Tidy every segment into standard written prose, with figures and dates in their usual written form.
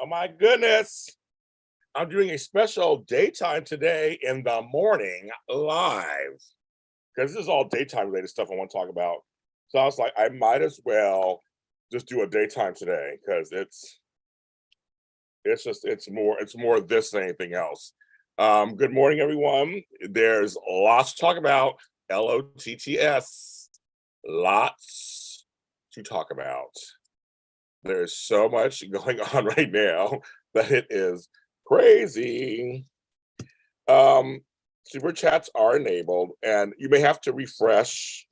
Oh my goodness. I'm doing a special daytime today in the morning live because this is all daytime related stuff I want to talk about. So I was like, I might as well just do a daytime today because it's more this than anything else. Good morning, everyone. There's lots to talk about. LOTTS. Lots to talk about. There's so much going on right now that it is crazy. Um, Super chats are enabled, and you may have to refresh.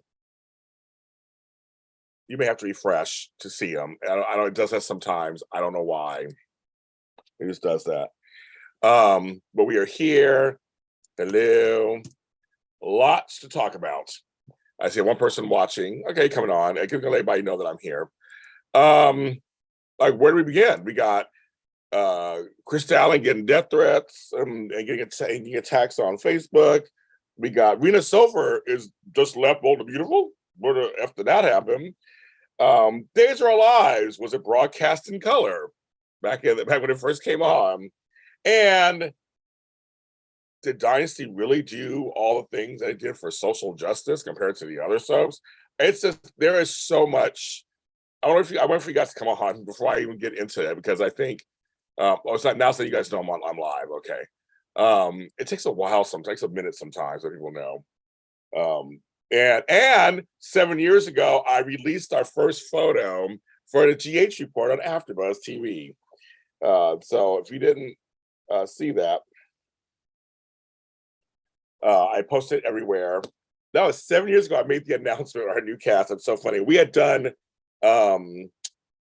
You may have to refresh to see them. I don't. It does that sometimes. I don't know why. It just does that. But we are here. Hello. Lots to talk about. I see one person watching. Okay, coming on. I can let everybody know that I'm here. Um, like where do we begin? We got Chris Allen getting death threats and getting attacks on Facebook. We got Rena Sofer is just left Bold and Beautiful. Where the F did that happen? Days of Our Lives was it broadcast in color back when it first came on? And did Dynasty really do all the things that it did for social justice compared to the other soaps? It's just there is so much. I wonder if you guys come on before I even get into that because I think it's not now so you guys know I'm live. Okay. It takes a while sometimes, it takes a minute sometimes that people know. And 7 years ago, I released our first photo for the GH report on AfterBuzz TV. So if you didn't see that, I posted it everywhere. That was 7 years ago. I made the announcement of our new cast. It's so funny. We had done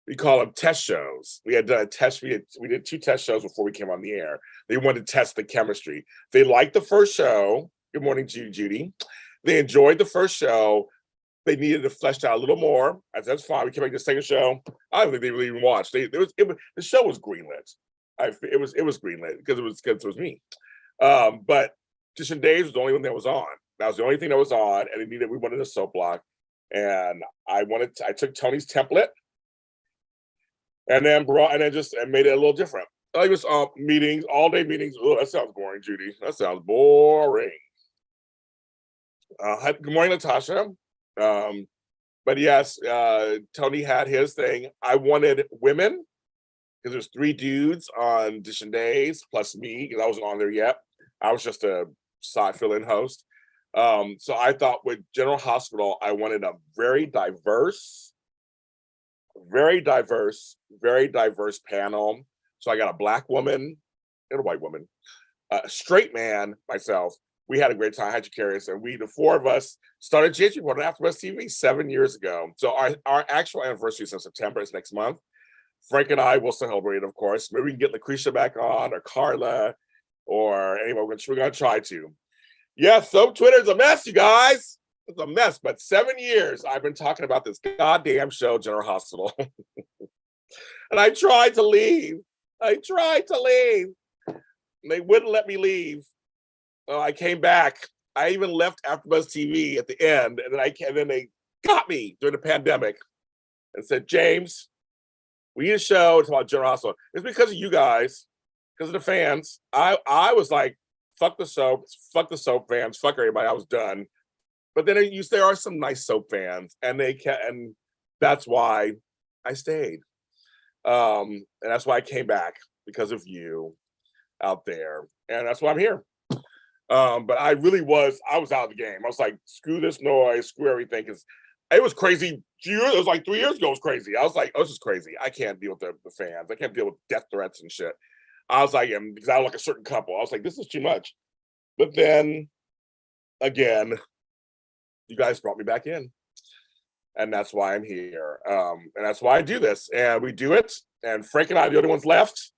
we call them test shows. We had done a test. We did 2 test shows before we came on the air. They wanted to test the chemistry. They liked the first show. Good morning, Judy. They enjoyed the first show. They needed to flesh out a little more. I said, that's fine. We can make the second show. I don't think they really even watched. The show was greenlit. It was greenlit because it was me. But Edition Days was the only one that was on. That was the only thing that was on, and we wanted a soap block. And I took Tony's template and then made it a little different. I was meetings, all day meetings. Oh, that sounds boring, Judy. That sounds boring. Good morning, Natasha. But yes, Tony had his thing. I wanted women because there's 3 dudes on Edition Days plus me because I wasn't on there yet. I was just a side fill-in host. So I thought with General Hospital, I wanted a very diverse panel. So I got a black woman and a white woman, a straight man, myself. We had a great time, had Jacarius, and the 4 of us started GH Report on AfterBuzz TV 7 years ago. So our actual anniversary is in September, is next month. Frank and I will celebrate, of course. Maybe we can get Lucretia back on, or Carla, or anyway, we're gonna try to. Yeah, so Twitter's a mess, you guys. It's a mess, but 7 years I've been talking about this goddamn show, General Hospital. And I tried to leave. And they wouldn't let me leave. I came back. I even left AfterBuzz TV at the end, and then they got me during the pandemic and said, James, we need a show about General Hospital. It's because of you guys, because of the fans. I was like, fuck the soap fans, fuck everybody. I was done. But then there are some nice soap fans, and and that's why I stayed. And that's why I came back, because of you out there, and that's why I'm here. But I was out of the game. I was like, screw this noise, screw everything, because it was crazy. It was like 3 years ago. It was crazy. I was like, oh, this is crazy. I can't deal with the fans. I can't deal with death threats and shit. I was like, because I like a certain couple. I was like, this is too much. But then again, you guys brought me back in. And that's why I'm here. And that's why I do this. And we do it. And Frank and I are the only ones left.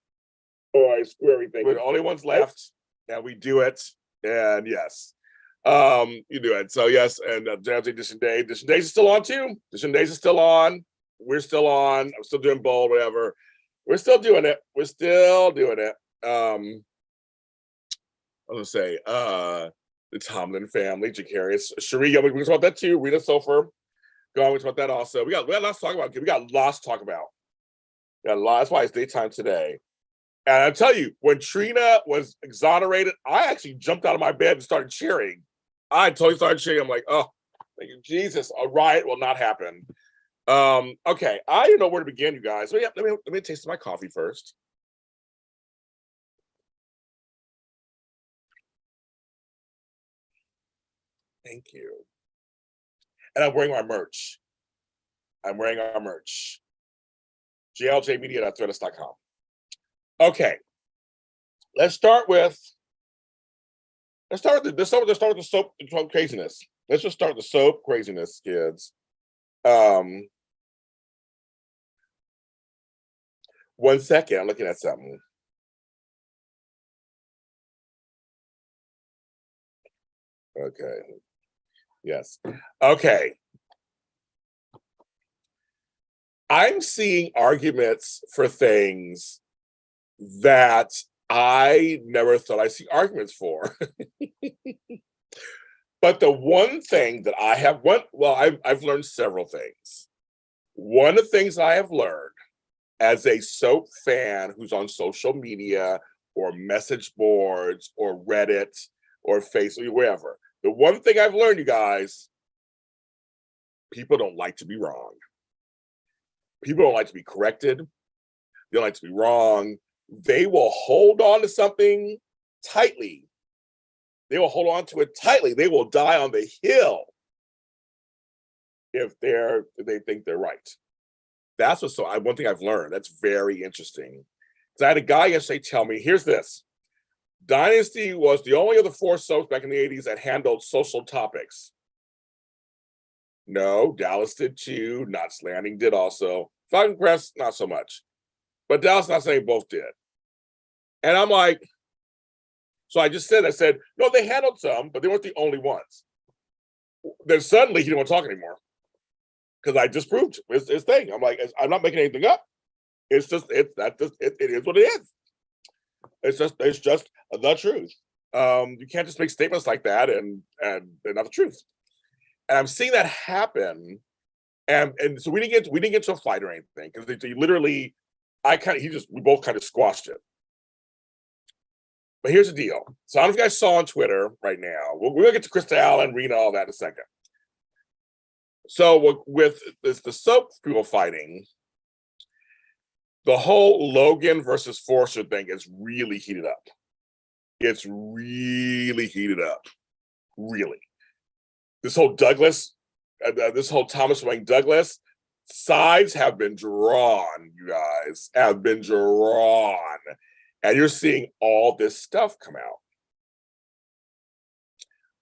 Oh, I screw everything. We're the only ones left. And we do it. And yes, you do it. So yes, and Edition Days is still on too. Edition Days is still on. We're still on. I'm still doing Bold, whatever. We're still doing it. I was gonna say, the Tomlin family, Jacarius, Sharia, we talked about that too. Rena Sofer, we talked about that also. We got lots to talk about. Yeah, that's why it's daytime today. And I tell you, when Trina was exonerated, I actually jumped out of my bed and started cheering. I totally started cheering. I'm like, oh, thank you, Jesus, a riot will not happen. Okay, I don't know where to begin, you guys. So yeah, let me taste my coffee first. Thank you. And I'm wearing my merch. I'm wearing our merch. jljmedia.threadless.com. Okay, let's start with the soap craziness. Let's just start with the soap craziness, kids. 1 second, I'm looking at something. Okay. Yes. Okay. I'm seeing arguments for things that I never thought I'd see arguments for. But the one thing that I've learned several things. One of the things I have learned as a soap fan who's on social media or message boards or Reddit or Facebook, wherever, the one thing I've learned, you guys, people don't like to be wrong. People don't like to be corrected. They don't like to be wrong. They will hold on to something tightly. They will hold on to it tightly. They will die on the hill if they think they're right. That's one thing I've learned. That's very interesting. Because I had a guy yesterday tell me, here's this. Dynasty was the only of the 4 soaps back in the 80s that handled social topics. No, Dallas did too. Knots Landing did also. Falcon Crest, not so much. But Dallas Not saying both did. And I'm like, so I said, no, they handled some, but they weren't the only ones. Then suddenly he didn't want to talk anymore. Because I disproved his thing. I'm like, I'm not making anything up. It is what it is. It's just the truth. You can't just make statements like that and they're not the truth. And I'm seeing that happen. And so we didn't get to a fight or anything because they literally, we both kind of squashed it. But here's the deal. So I don't know if you guys saw on Twitter right now. We're gonna get to Krista Allen, Rena, all that in a second. So with the soap people fighting, the whole Logan versus Forster thing is really heated up. It's really heated up. Really. This whole Thomas Wayne Douglas, sides have been drawn, you guys, have been drawn. And you're seeing all this stuff come out.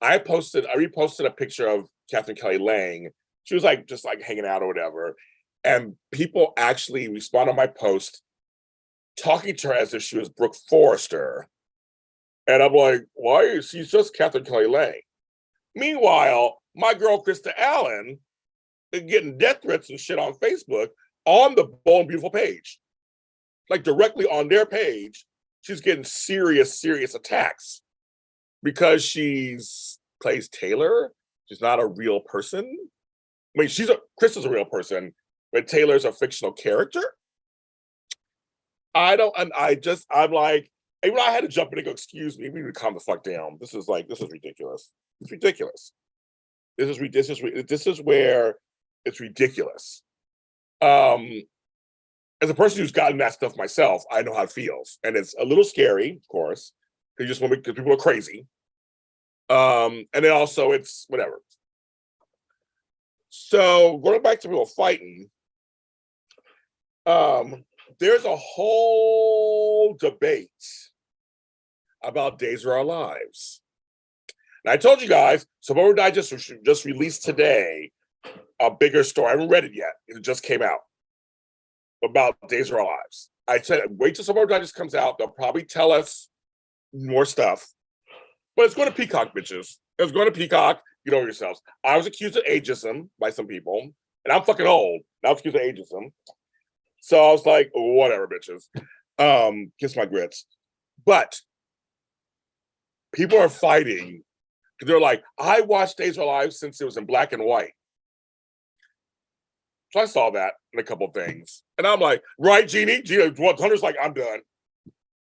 I reposted a picture of Catherine Kelly Lang. She was just hanging out or whatever. And people actually respond on my post talking to her as if she was Brooke Forrester. And I'm like, why? She's just Catherine Kelly Lang. Meanwhile, my girl Krista Allen is getting death threats and shit on Facebook on the Bold and Beautiful page. Like directly on their page, she's getting serious attacks because plays Taylor. She's not a real person. I mean, Krista's a real person, but Taylor's a fictional character. I'm like, even I had to jump in and go, excuse me, we need to calm the fuck down. This is ridiculous. It's ridiculous. This is where it's ridiculous. As a person who's gotten that stuff myself, I know how it feels. And it's a little scary, of course, because people are crazy. And then also it's whatever. So going back to people fighting, there's a whole debate about Days of Our Lives. And I told you guys, Suburban Digest just released today a bigger story. I haven't read it yet. It just came out about Days of Our Lives. I said, wait till Suburban Digest comes out. They'll probably tell us more stuff. But it's going to Peacock, bitches. It's going to Peacock. Get over yourselves. I was accused of ageism by some people. And I'm fucking old. And I was accused of ageism. So I was like, whatever, bitches. Kiss my grits. But people are fighting. They're like, I watched Days of Our Lives since it was in black and white. So I saw that in a couple of things. And I'm like, right, Jeannie? Hunter's like, I'm done.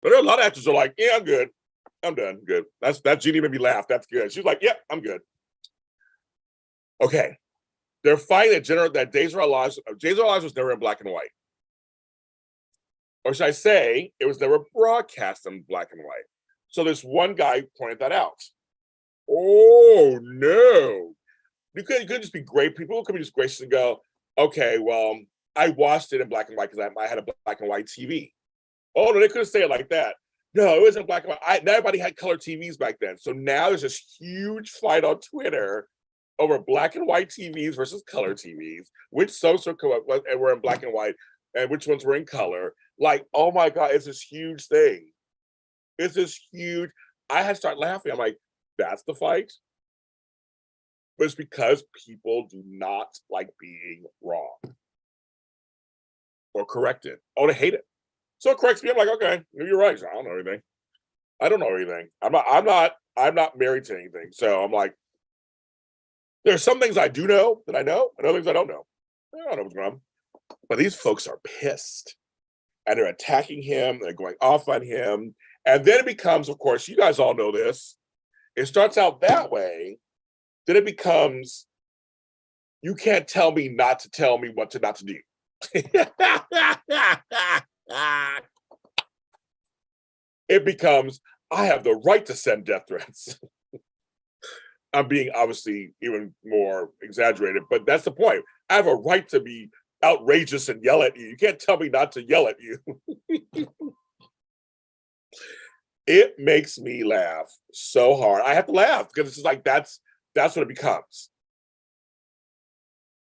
But there are a lot of actors who are like, yeah, I'm good. I'm done. Good. That Jeannie made me laugh. That's good. She's like, yep, I'm good. Okay. They're fighting that Days of Our Lives. Days of Our Lives was never in black and white. Or should I say, it was never broadcast in black and white. So this one guy pointed that out. Oh no. You could just be great. People could be just gracious and go, okay, well, I watched it in black and white because I had a black and white TV. Oh no, they couldn't say it like that. No, it wasn't black and white. Everybody had color TVs back then. So now there's this huge fight on Twitter over black and white TVs versus color TVs, which soaps were in black and white and which ones were in color. Like, oh my God, it's this huge thing. It's this huge. I had to start laughing. I'm like, that's the fight? But it's because people do not like being wrong or corrected. Oh, they hate it. So it corrects me. I'm like, okay, you're right. I don't know anything. I don't know anything. I'm not married to anything. So I'm like, there's some things I do know that I know, and other things I don't know. I don't know what's going on. But these folks are pissed. And they're attacking him, they're going off on him. And then it becomes, of course, you guys all know this. It starts out that way. Then it becomes, you can't tell me not to tell me what to not to do. It becomes, I have the right to send death threats. I'm being obviously even more exaggerated, but that's the point. I have a right to be outrageous and yell at you. You can't tell me not to yell at you. It makes me laugh so hard. I have to laugh because it's just like that's what it becomes.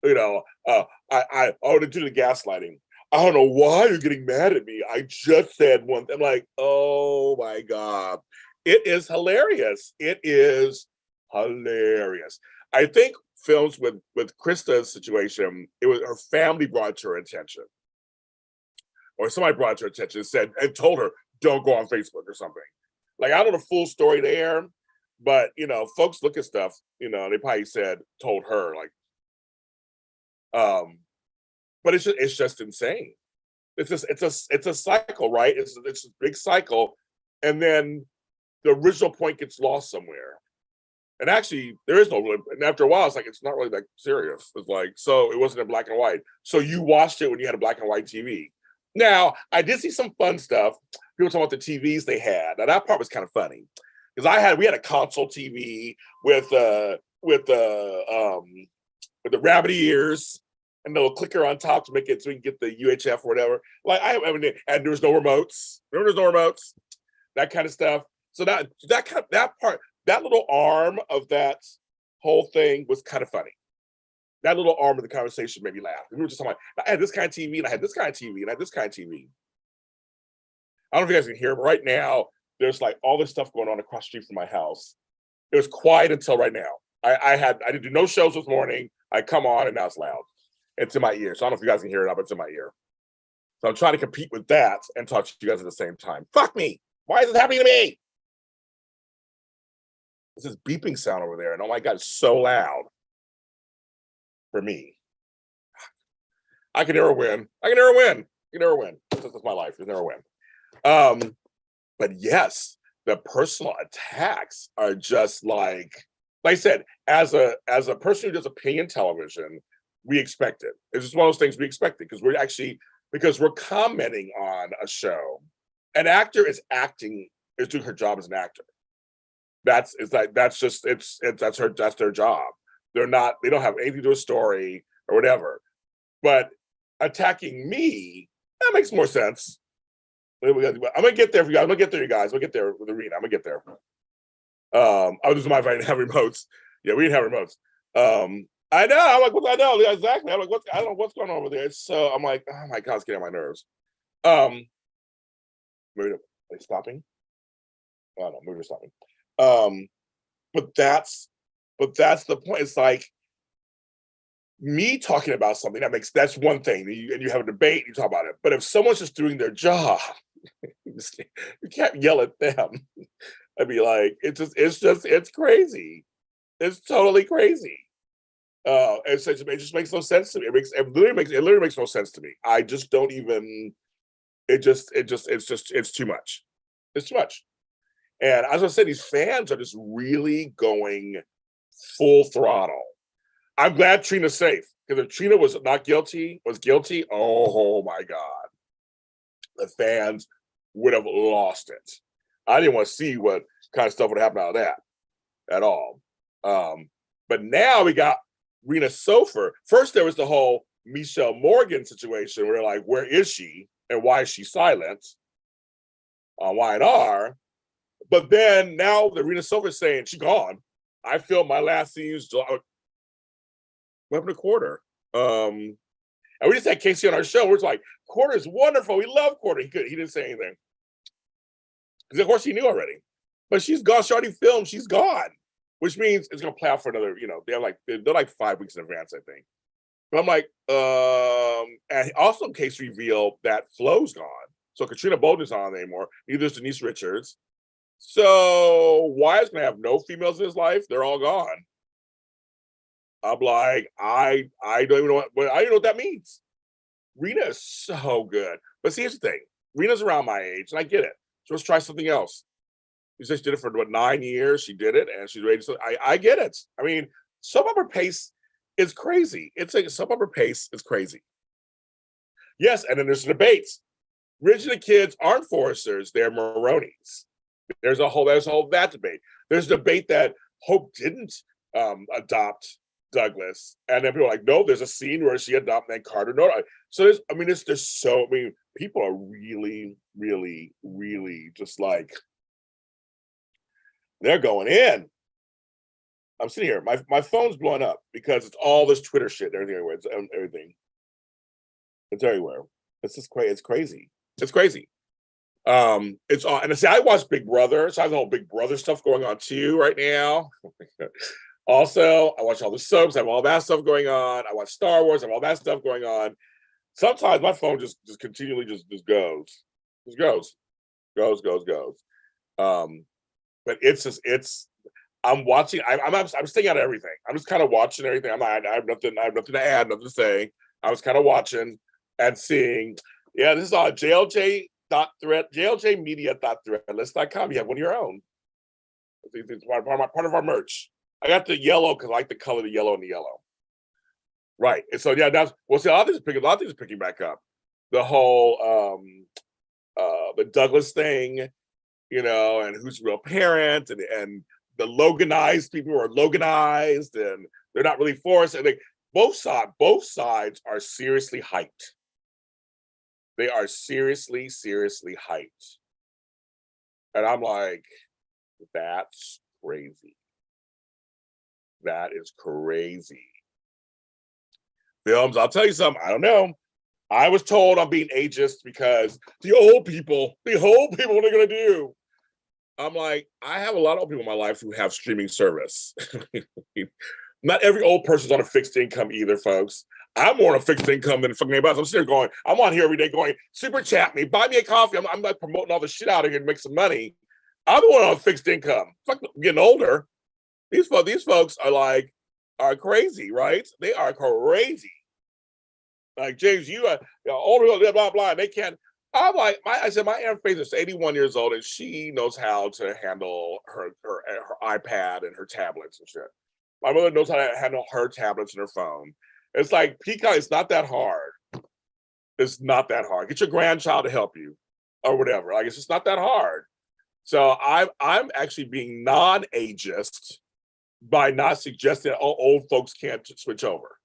You know, to do the gaslighting. I don't know why you're getting mad at me. I just said one thing. I'm like, oh my God. It is hilarious. It is hilarious. I think films with Krista's situation, it was her family brought to her attention. Or somebody brought to her attention and told her, don't go on Facebook or something. Like, I don't know the full story there, but folks look at stuff, they probably told her, like, but it's just insane. It's a cycle, right? It's a big cycle, and then the original point gets lost somewhere. And actually, there is no really. And after a while, it's like it's not really that serious. It's like, so it wasn't in black and white. So you watched it when you had a black and white TV. Now, I did see some fun stuff. People talking about the TVs they had. Now that part was kind of funny because we had a console TV with the rabbit ears and the little clicker on top to make it so we can get the UHF or whatever. Like and there was no remotes. Remember, there's no remotes. That kind of stuff. So that part, that little arm of that whole thing was kind of funny. That little arm of the conversation made me laugh. We were just talking about, I had this kind of TV, and I had this kind of TV, and I had this kind of TV. I don't know if you guys can hear, but right now, there's like all this stuff going on across the street from my house. It was quiet until right now. I didn't do no shows this morning. I come on, and now it's loud. It's in my ear. So I don't know if you guys can hear it, but it's in my ear. So I'm trying to compete with that and talk to you guys at the same time. Fuck me. Why is this happening to me? This is beeping sound over there, and oh my God, it's so loud for me. I can never win. This is my life. There's never win. But yes, the personal attacks are just like I said, as a person who does opinion television, we expect it. It's just one of those things we expect it because we're commenting on a show. An actor is doing her job as an actor. That's their job. They don't have anything to do with a story or whatever. But attacking me, that makes more sense. I'm gonna get there for you guys. I'm gonna get there, you guys. We'll get there with Arena. I'm gonna get there. I was just my if I didn't have remotes. Yeah, we didn't have remotes. I know. I'm like, what? I know exactly. I'm like, I don't know what's going on over there. So I'm like, oh my God, it's getting on my nerves. Maybe are they stopping? I don't know. Maybe they're stopping. But that's the point. It's like me talking about something that's one thing, and you have a debate, you talk about it. But if someone's just doing their job, you can't yell at them. I'd be like, it's crazy. It's totally crazy. It just makes no sense to me. It literally makes no sense to me. I just don't even. It's too much. It's too much. And as I said, these fans are just really going full throttle. I'm glad Trina's safe, because if Trina was guilty, oh my God, the fans would have lost it. I didn't want to see what kind of stuff would happen out of that at all. But now we got Rena Sofer. First, there was the whole Michelle Morgan situation where like, where is she and why is she silent on Y&R? But then now the Rena Sofer is saying she's gone. I filmed my last scenes July. What happened to Quarter? And we just had Casey on our show. We're like, Quarter is wonderful. We love Quarter. He didn't say anything. Because of course he knew already. But she's gone. She already filmed. She's gone. Which means it's gonna play out for another, they're like 5 weeks in advance, I think. But I'm like, and also Case revealed that Flo's gone. So Katrina Bolden's not on anymore. Neither is Denise Richards. So Wyatt's gonna have no females in his life. They're all gone. I'm like, I don't even know what that means. Rena is so good. But see, here's the thing. Rena's around my age, and I get it. So let's try something else. She said she did it for 9 years. She did it, and she's ready to. I get it. I mean, Soap Opera Pace is crazy. It's like Soap Opera Pace is crazy. Yes, and then there's debates. Regina kids aren't Forresters; they're Maronis. There's a whole that debate. There's a debate that Hope didn't adopt Douglas, and then people are like, no, there's a scene where she adopted and Carter. No, so people are really, really, really just like they're going in. I'm sitting here, my phone's blowing up because it's all this Twitter shit, everywhere. It's everything. It's everywhere. It's just crazy. It's crazy. It's crazy. It's all, and I say I watch Big Brother, so I have the whole Big Brother stuff going on too right now. Also, I watch all the soaps, I have all that stuff going on. I watch Star Wars, I have all that stuff going on. Sometimes my phone just continually just goes. Just goes. But I'm watching, I'm staying out of everything. I'm just kind of watching everything. I have nothing to add, nothing to say. I was kind of watching and seeing, this is on JLJmedia.threadless.com. You have one of your own. It's part of our merch. I got the yellow because I like the color of the yellow and the yellow. Right. And so see, a lot of things are picking back up. The whole the Douglas thing, and who's real parent, and the Loganized people who are Loganized and they're not really forced. And both sides are seriously hyped. They are seriously hyped. And I'm like, that's crazy. That is crazy. Films, I'll tell you something, I don't know. I was told I'm being ageist because the old people, what are they gonna do? I'm like, I have a lot of old people in my life who have streaming service. Not every old person's on a fixed income either, folks. I'm more on a fixed income than fucking anybody else. I'm sitting there going, I'm on here every day going, super chat me, buy me a coffee. I'm like promoting all the shit out of here to make some money. I'm the one on fixed income. Fuck, I'm getting older. These folks are crazy, right? They are crazy. Like, James, you are older, blah, blah, blah. And they can't. I'm like, I said, my Aunt Faith is 81 years old and she knows how to handle her iPad and her tablets and shit. My mother knows how to handle her tablets and her phone. It's like, Peacock, it's not that hard. It's not that hard. Get your grandchild to help you or whatever. Like, it's just not that hard. So I'm actually being non-ageist by not suggesting that old folks can't switch over.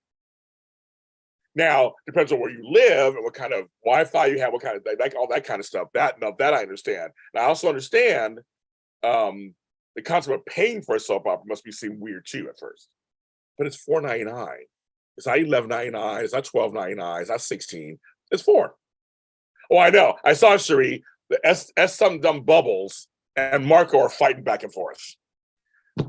Now, depends on where you live and what kind of Wi-Fi you have, what kind of, like all that kind of stuff. That I understand. And I also understand the concept of paying for a soap opera must be seen weird too at first. But it's $4.99. It's not $11.99. It's not $12.99. It's not $16. It's $4. Oh, I know. I saw Cherie, the S some dumb Bubbles and Marco are fighting back and forth.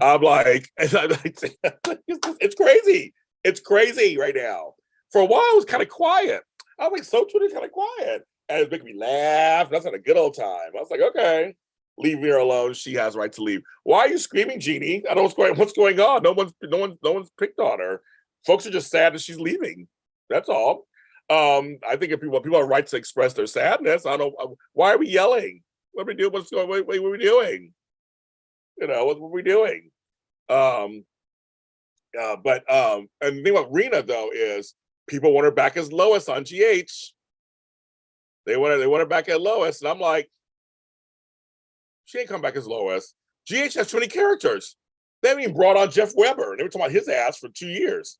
I'm like, it's crazy. It's crazy right now. For a while, it was kind of quiet. I was like, so Twitter's kind of quiet. And it's making me laugh. That's had a good old time. I was like, okay, leave her alone. She has a right to leave. Why are you screaming, Jeannie? I don't know what's going on. No one's picked on her. folks are just sad that she's leaving. That's all. I think if people are right to express their sadness, I don't. Why are we yelling? What are we doing? What's going? What are we doing? You know, what were we doing? Um, and the thing about Rena though is people want her back as Lois on GH. They want her back at Lois, and I'm like, she ain't come back as Lois. GH has too many characters. They haven't even brought on Jeff Weber, and they were talking about his ass for 2 years.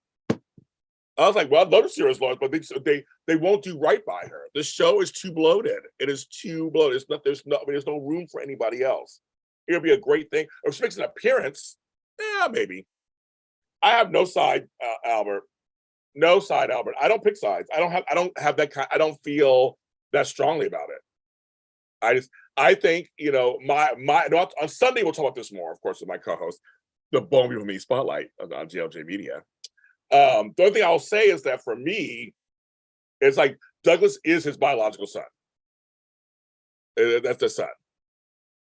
I was like, well, I'd love to see her as Lois, but they won't do right by her. The show is too bloated. It is too bloated. There's no room for anybody else. It'll be a great thing. Or if she makes an appearance, yeah, maybe. I have no side, Albert. No side, Albert. I don't pick sides. I don't have that kind. I don't feel that strongly about it. I think, you know, on Sunday we'll talk about this more, of course, with my co-host, the Bone Before Me Spotlight on GLJ Media. The only thing I'll say is that for me, it's like Douglas is his biological son. That's the son.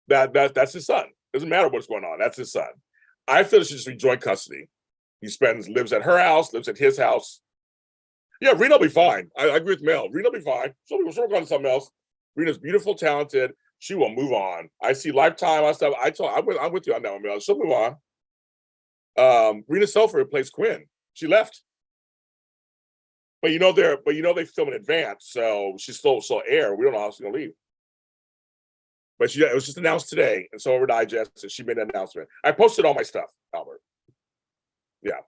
That's his son. Doesn't matter what's going on. That's his son. I feel it should just be joint custody. He lives at her house, lives at his house. Yeah, Rena will be fine. I agree with Mel. Rena will be fine. She'll work on something else. Rena's beautiful, talented. She will move on. I see Lifetime. I'm with you on that one, Mel. She'll move on. Rena Sofer plays Quinn. She left. But you know they film in advance, so she's still air. We don't know how she's gonna leave. But it was just announced today, and so over Digest, and she made an announcement. I posted all my stuff, Albert. Yeah.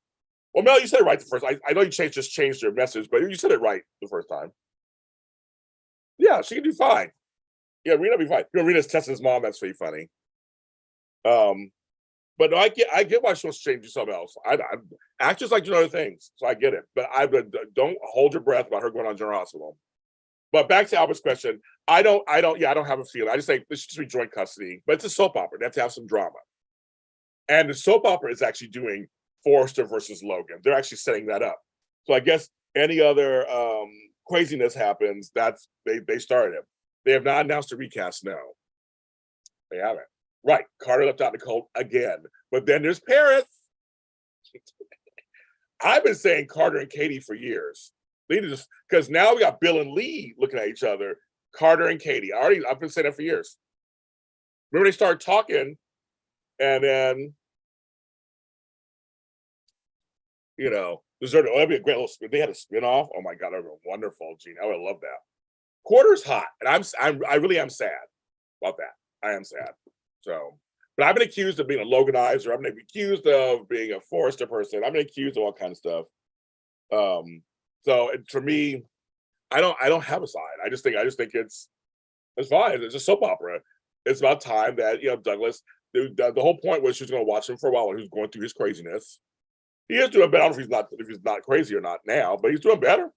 Well, Mel, you said it right the first. I know you just changed your message, but you said it right the first time. Yeah, she can do fine. Yeah, Rena will be fine. You know, Rena's testing his mom. That's pretty funny. But no, I get why she wants to change to something else. Actors like to do other things, so I get it. But don't hold your breath about her going on General Hospital. But back to Albert's question, I don't have a feeling. I just think this should just be joint custody. But it's a soap opera. They have to have some drama. And the soap opera is actually doing Forrester versus Logan. They're actually setting that up. So I guess any other craziness happens, they started it. They have not announced a recast, no. They haven't. Right, Carter left out Nicole again. But then there's Paris. I've been saying Carter and Katie for years. Because now we got Bill and Lee looking at each other. Carter and Katie. I've been saying that for years. Remember they started talking, and then, you know, that'd be a great little spin. They had a spinoff. Oh my God, that would be wonderful, Gene. I would love that. Quarter's hot, and I really am sad about that. I am sad. So, but I've been accused of being a Loganizer. I've been accused of being a Forrester person. I've been accused of all kinds of stuff. So for me, I don't have a side. I just think it's fine. It's a soap opera. It's about time that, you know, Douglas. The whole point was she was going to watch him for a while when he was going through his craziness. He is doing better. I don't know if he's not crazy or not now, but he's doing better.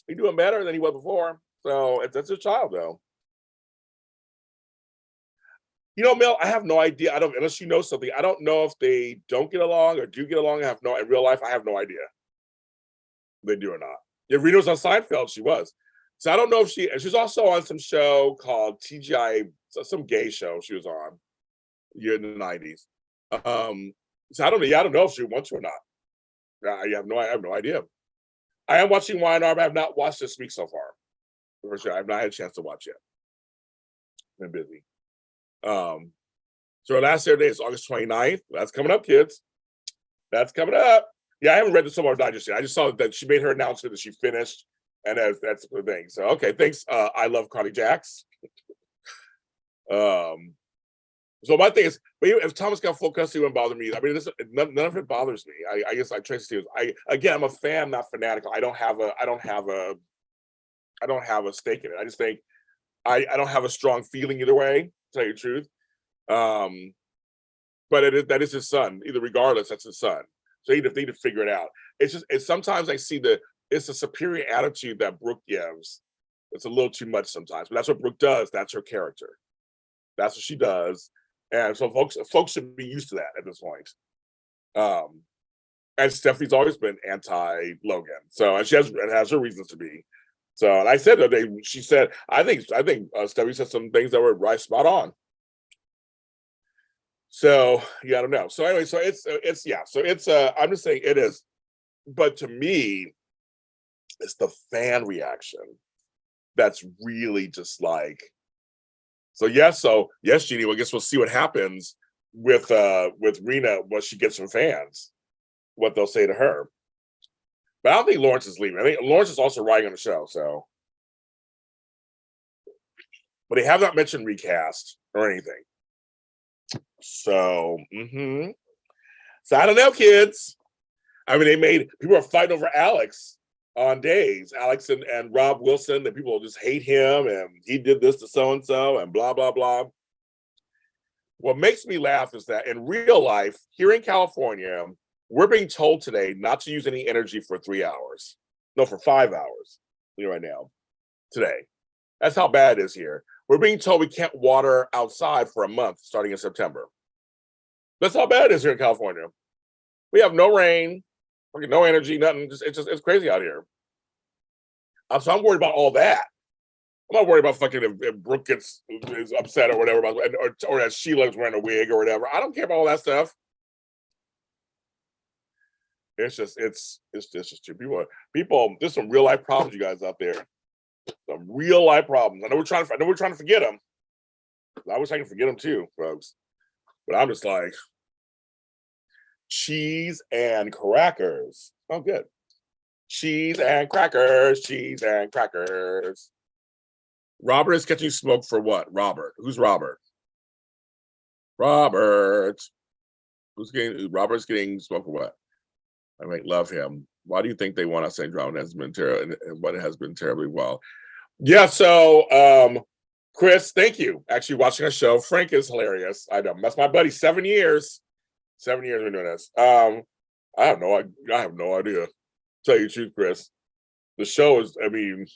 He's doing better than he was before. So that's his child, though. You know, Mel, I have no idea. Unless you know something. I don't know if they don't get along or do get along. In real life, I have no idea. They do or not. If Rita was on Seinfeld, she was. So I don't know if she's also on some show called TGI, some gay show she was on in the 90s. So I don't know if she wants to or not. I have no idea. I am watching YNR, but I have not watched this week so far. For sure. I have not had a chance to watch yet. Been busy. So our last Saturday is August 29th. That's coming up, kids. That's coming up. Yeah, I haven't read the Soap Opera Digest yet. I just saw that she made her announcement that she finished, and that's the thing. So okay, thanks. I love Connie Jacks. So my thing is, but if Thomas got full custody, it wouldn't bother me. I mean, none of it bothers me. I guess I trace it. I'm a fan, not fanatical. I don't have a stake in it. I just think I don't have a strong feeling either way, to tell you the truth. But that is his son. Either regardless, that's his son. So they need to figure it out. It's sometimes I see it's a superior attitude that Brooke gives. It's a little too much sometimes, but that's what Brooke does. That's her character. That's what she does. And so folks should be used to that at this point. And Stephanie's always been anti-Logan. So, and it has her reasons to be. So, and I said that she said, I think Stephanie said some things that were right spot on. So yeah, I don't know. So anyway, I'm just saying it is. but to me, it's the fan reaction that's really just like, so yes, Jeannie, well, I guess we'll see what happens with Rena once she gets some fans, what they'll say to her. But I don't think Lawrence is leaving. I think Lawrence is also writing on the show, so. But they have not mentioned recast or anything. So, So I don't know, kids. I mean, people are fighting over Alex on days. Alex and Rob Wilson, and people just hate him, and he did this to so-and-so, and blah, blah, blah. What makes me laugh is that in real life, here in California, we're being told today not to use any energy for 3 hours. No, for 5 hours. Right now, today. That's how bad it is here. We're being told we can't water outside for a month starting in September. That's how bad it is here in California. We have no rain, no energy, nothing. It's crazy out here. So I'm worried about all that. I'm not worried about fucking if Brooke is upset or whatever, or that Sheila's wearing a wig or whatever. I don't care about all that stuff. It's just too people. There's some real life problems, you guys out there. Some real life problems. I know we're trying to forget them. I wish I could forget them too, folks. But I'm just like, cheese and crackers. Oh, good. Cheese and crackers. Cheese and crackers. Robert is catching smoke for what? Robert. Who's Robert? Robert. Robert's getting smoke for what? I might love him. Why do you think they want to say drama has been terrible and what has been terribly well? Yeah, so Chris, thank you. Actually watching a show. Frank is hilarious. I know. That's my buddy. 7 years. 7 years we're doing this. I have no idea. Tell you the truth, Chris. The show is, I mean,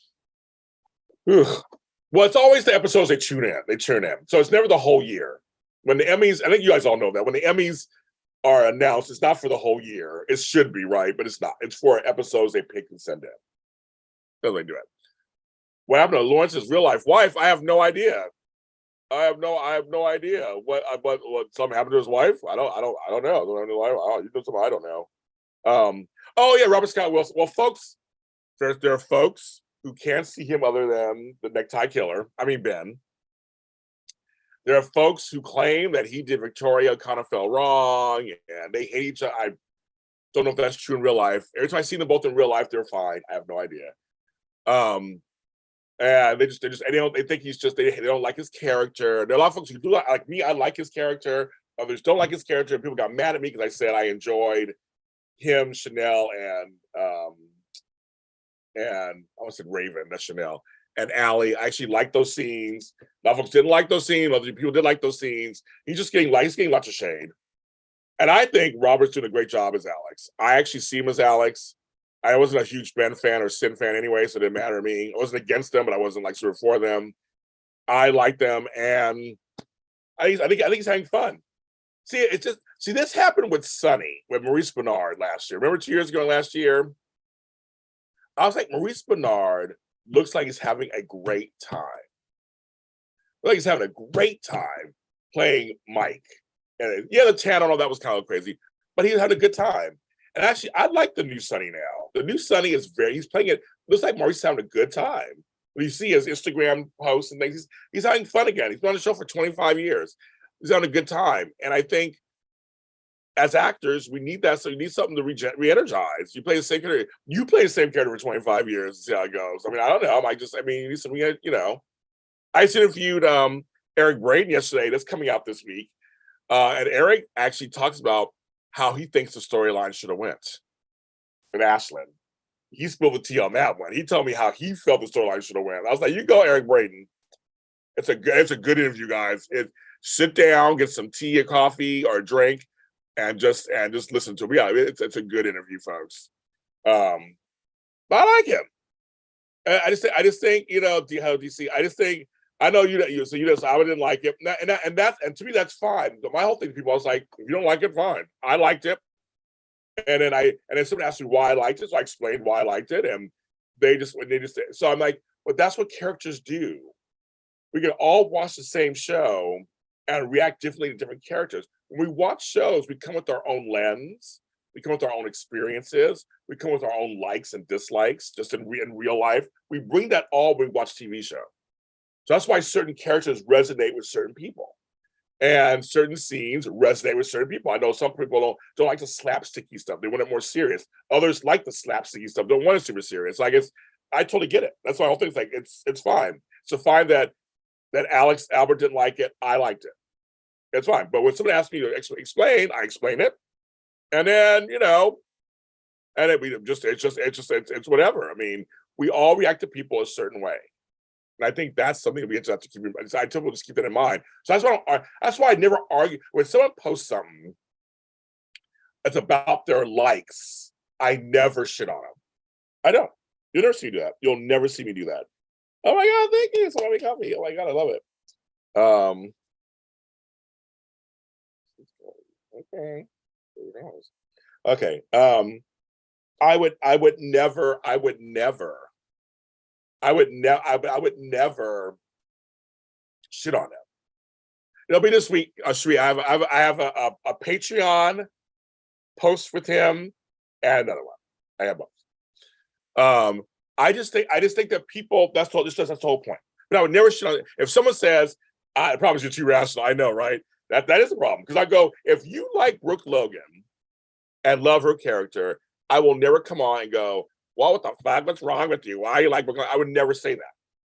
ugh. Well, it's always the episodes they tune in. So it's never the whole year. When the Emmys, I think you guys all know that. When the Emmys are announced, it's not for the whole year. It should be, right? But it's not. It's for episodes they pick and send in. That's how they do it. What happened to Lawrence's real life wife? I have no idea. I have no idea what something happened to his wife. I don't know. You know something I don't know. Oh yeah, Robert Scott Wilson. Well, folks, there are folks who can't see him other than the necktie killer. I mean Ben. There are folks who claim that he did Victoria kind of fell wrong, and they hate each other. I don't know if that's true in real life. Every time I see them both in real life, they're fine. I have no idea. And they think he's just, they don't like his character. There are a lot of folks who do like me. I like his character. Others don't like his character. People got mad at me because I said I enjoyed him, Chanel, and I almost said Raven. That's Chanel and Allie. I actually like those scenes. A lot of folks didn't like those scenes. Other people did like those scenes. He's getting lots of shade. And I think Robert's doing a great job as Alex. I actually see him as Alex. I wasn't a huge Ben fan or Sin fan anyway, so it didn't matter to me. I wasn't against them, but I wasn't like sort of for them. I like them, and I think he's having fun. See, this happened with Sunny, with Maurice Benard last year. Remember 2 years ago last year? I was like, Maurice Benard looks like he's having a great time. Like he's having a great time playing Mike. And yeah, the tan on all that was kind of crazy, but he had a good time. And actually, I like the new Sunny now. The new Sunny is he's playing it, looks like Maurice is having a good time. When you see his Instagram posts and things, he's having fun again. He's been on the show for 25 years. He's having a good time. And I think as actors, we need that. So you need something to re-energize. You play the same character. You play the same character for 25 years and see how it goes. I mean, I don't know. You need something, I just interviewed Eric Braeden yesterday. That's coming out this week. And Eric actually talks about how he thinks the storyline should have went with Ashland. He spilled the tea on that one. He told me how he felt the storyline should have went. I was like, you go, Eric Braeden. It's a good interview, guys. Sit down, get some tea or coffee or a drink, and just listen to him. Yeah, it's a good interview, folks. But I like him. I just think, DC. I just think I know so I didn't like it, and to me that's fine. My whole thing to people, I was like, if you don't like it, fine. I liked it, and then someone asked me why I liked it, so I explained why I liked it, and they just so I'm like, but that's what characters do. We can all watch the same show and react differently to different characters. When we watch shows, we come with our own lens. We come with our own experiences. We come with our own likes and dislikes, just in real life. We bring that all when we watch TV show. So that's why certain characters resonate with certain people, and certain scenes resonate with certain people. I know some people don't like the slapsticky stuff; they want it more serious. Others like the slapsticky stuff; don't want it super serious. Like I totally get it. That's why I whole thing's like it's fine. So fine that Alex Albert didn't like it. I liked it. It's fine. But when somebody asks me to explain, I explain it, and then and it's whatever. I mean, we all react to people a certain way. And I think that's something we have to keep in mind. I tell people just keep that in mind. So that's why I never argue when someone posts something that's about their likes. I never shit on them. I don't. You'll never see me do that. You'll never see me do that. Oh my God, thank you. Somebody got me. Oh my God, I love it. Okay. Okay. I would never shit on them. It'll be this week, Sri. I have a Patreon post with him and another one. I have both. I just think that people, that's the whole point. But I would never shit on it. If someone says, I promise you're too rational, I know, right? That is the problem. Because I go, if you like Brooke Logan and love her character, I will never come on and go, well, what the fuck? What's wrong with you? Why you like Brooke Logan? I would never say that.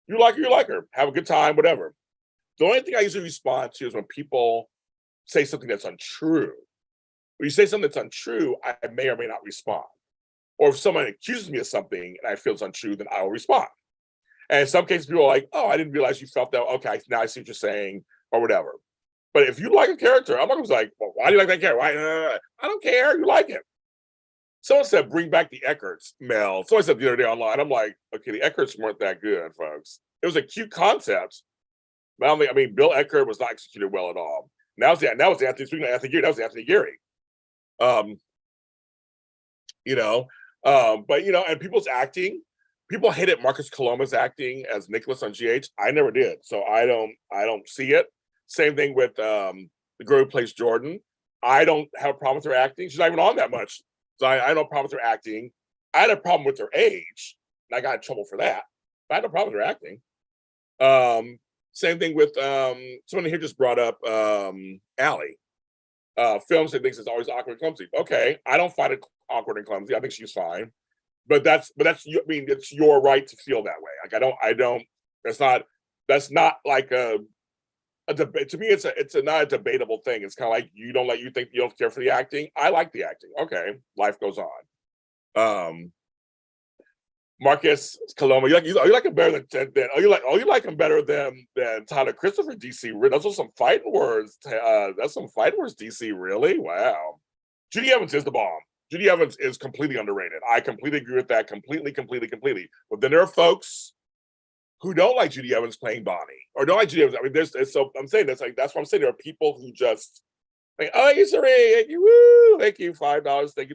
You like her, you like her. Have a good time, whatever. The only thing I usually respond to is when people say something that's untrue. When you say something that's untrue, I may or may not respond. Or if someone accuses me of something and I feel it's untrue, then I will respond. And in some cases, people are like, oh, I didn't realize you felt that. Okay, now I see what you're saying, or whatever. But if you like a character, I'm always like, well, why do you like that character? Why? I don't care. You like him. Someone said, bring back the Eckerts, Mel. Someone said the other day online. I'm like, okay, the Eckerts weren't that good, folks. It was a cute concept. But I mean, Bill Eckert was not executed well at all. That was Anthony. Speaking of Anthony Geary, that was Anthony Geary. But and people's acting, people hated Marcus Coloma's acting as Nicholas on GH. I never did, so I don't see it. Same thing with the girl who plays Jordan. I don't have a problem with her acting. She's not even on that much, so I have no problem with her acting. I had a problem with her age, and I got in trouble for that. But I had no problem with her acting. Same thing with someone here just brought up Allie. Films that thinks it's always awkward and clumsy. Okay, I don't find it awkward and clumsy. I think she's fine. But that's it's your right to feel that way. Like I don't. That's not like a debate. To me, it's not a debatable thing. It's kind of like you think you don't care for the acting. I like the acting. Okay, life goes on. Marcus Coloma, you like him better than you like him better than Tyler Christopher. DC, those are some fighting words. That's some fighting words. DC, really? Wow. Judy Evans is the bomb. Judy Evans is completely underrated. I completely agree with that. Completely. But then there are folks who don't like Judy Evans playing Bonnie, or don't like Judy Evans. I mean, so I'm saying that's what I'm saying. There are people who just like, oh, you sorry, thank you, woo, thank you, $5, thank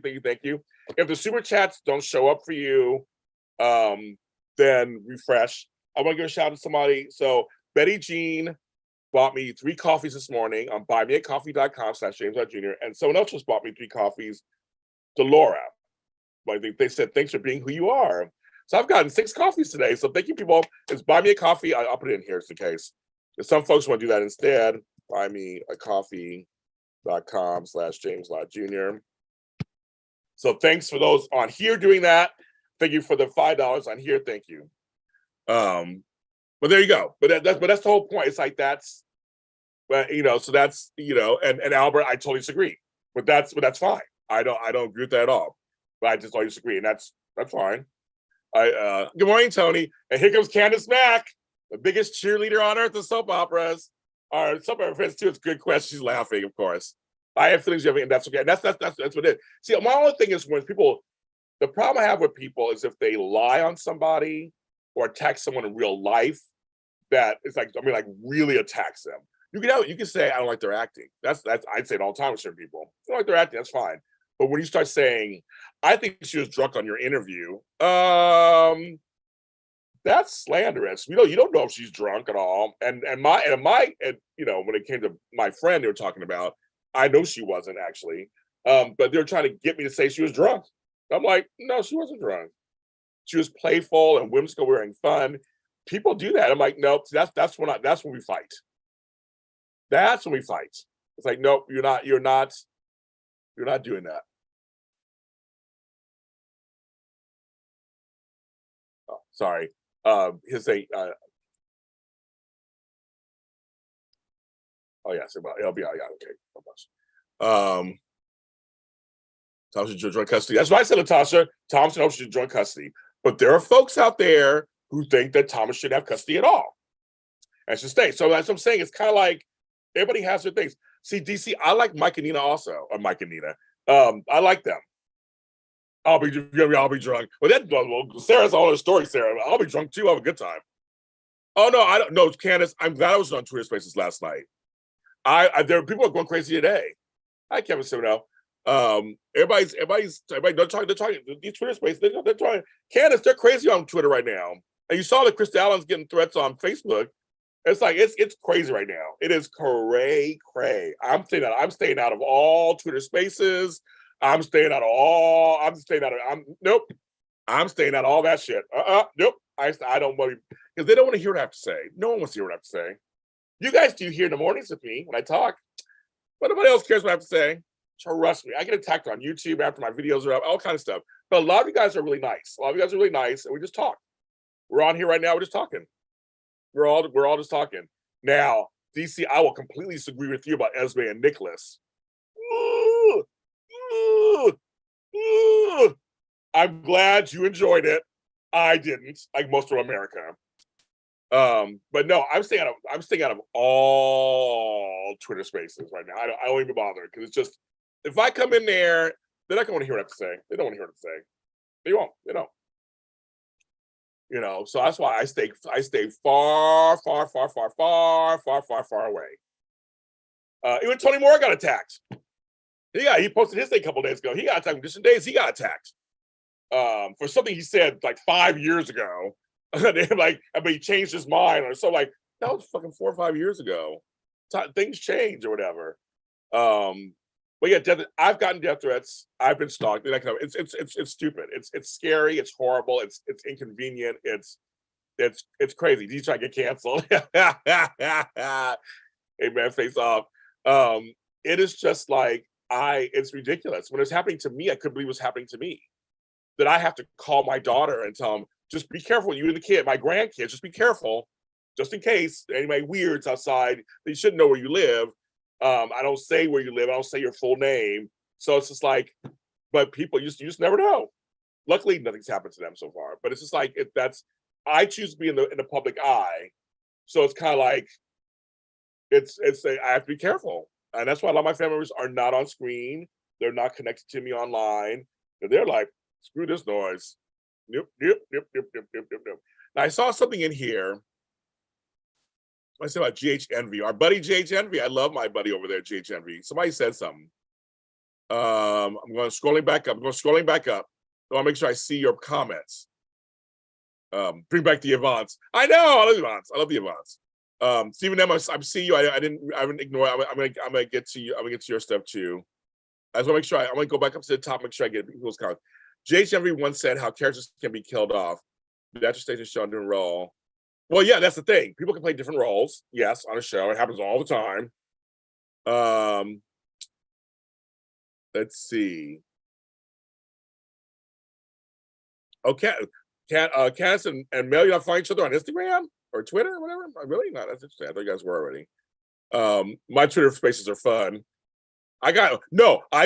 you. If the super chats don't show up for you, then refresh. I want to give a shout out to somebody. So Betty Jean bought me 3 coffees this morning on buymeacoffee.com/James Jr. And someone else just bought me 3 coffees, Delora. But they said, thanks for being who you are. So I've gotten 6 coffees today. So thank you, people. It's Buy Me a Coffee. I'll put it in here just in case. If some folks want to do that instead, buymeacoffee.com/James Jr. So thanks for those on here doing that. Thank you for the $5 on here. Thank you. But there you go. But that's the whole point. It's like that's, but so that's and Albert, I totally disagree. But that's fine. I don't agree with that at all. But I just totally disagree, and that's fine. Good morning, Tony. And here comes Candace Mack, the biggest cheerleader on earth of soap operas. Our soap opera fans too. It's a good question. She's laughing, of course. I have feelings you have, and that's okay. And that's what it is. See, my only thing is when people. The problem I have with people is if they lie on somebody or attack someone in real life, that it's like really attacks them. You can say I don't like their acting. That's I'd say it all the time with certain people. I don't like their acting. That's fine. But when you start saying, I think she was drunk on your interview, that's slanderous. You don't know if she's drunk at all. And when it came to my friend they were talking about, I know she wasn't actually. But they're trying to get me to say she was drunk. I'm like, no, she wasn't drunk. She was playful and whimsical, we were having fun. People do that. I'm like, nope, that's when we fight. That's when we fight. It's like, nope, you're not doing that. Oh, sorry. His say, oh yeah, so, well, it'll be, yeah, okay. Thompson should join custody. That's why I said, Latasha. Thompson should join custody. But there are folks out there who think that Thomas should have custody at all and should stay. So that's what I'm saying. It's kind of like everybody has their things. See, DC, I like Mike and Nina also, or Mike and Nina. I like them. I'll be drunk. Well, Sarah's all her story, Sarah. I'll be drunk too. I'll have a good time. Oh no, I don't know, Candace. I'm glad I was on Twitter Spaces last night. There are people are going crazy today. Hi, Kevin Simino. Everybody. They're talking. These Twitter Spaces. They're talking. Candace, they're crazy on Twitter right now. And you saw that Chris Allen's getting threats on Facebook. It's like it's crazy right now. It is cray. I'm staying out of all Twitter Spaces. I'm staying out of nope. I'm staying out of all that shit. Nope. I don't want to, because they don't want to hear what I have to say. No one wants to hear what I have to say. You guys do hear in the mornings with me when I talk, but nobody else cares what I have to say. Trust me. I get attacked on YouTube after my videos are up, all kind of stuff. But a lot of you guys are really nice. And we just talk. We're on here right now. We're just talking. We're all just talking. Now, DC, I will completely disagree with you about Esme and Nicholas. I'm glad you enjoyed it. I didn't, like most of America. But no, I'm staying out of all Twitter Spaces right now. I don't even bother, because it's just, if I come in there, they're not going to hear what I have to say. They don't want to hear what I have to say. They won't. They don't. So that's why I stay far away. Even Tony Moore got attacked. He posted his thing a couple days ago. He got attacked in different days. He got attacked for something he said like 5 years ago. But he changed his mind, or so. Like, that was fucking 4 or 5 years ago. Things change or whatever. But yeah, I've gotten death threats. I've been stalked. It's stupid. It's scary. It's horrible. It's inconvenient. It's crazy. You try to get canceled. Hey man, face off. It is just like, it's ridiculous. When it's happening to me, I couldn't believe it was happening to me. That I have to call my daughter and tell them, just be careful, you and the kid, my grandkids, just be careful, just in case anybody weirds outside. They shouldn't know where you live. I don't say where you live. I don't say your full name. So it's just like, but people, you just never know. Luckily, nothing's happened to them so far. But it's just like, I choose to be in the public eye. So it's kind of like, I have to be careful. And that's why a lot of my family members are not on screen. They're not connected to me online. And they're like, screw this noise. Yep. Now I saw something in here. I said about GH Envy. Our buddy GH Envy. I love my buddy over there, GH Envy. Somebody said something. I'm going scrolling back up. I want to make sure I see your comments. Bring back the Avants. I know. I love the Avants. Stephen M, I'm seeing you. I didn't ignore. I'm gonna get to you. I'm gonna get to your stuff too. I just want to make sure. I'm gonna go back up to the top. Make sure I get people's comments. GH Envy once said how characters can be killed off. The actual station show doing role. Well, yeah, that's the thing. People can play different roles. Yes, on a show. It happens all the time. Let's see. Okay. Cass and Mel, you not find each other on Instagram or Twitter or whatever? I'm really not. That's interesting. I thought you guys were already. My Twitter Spaces are fun. I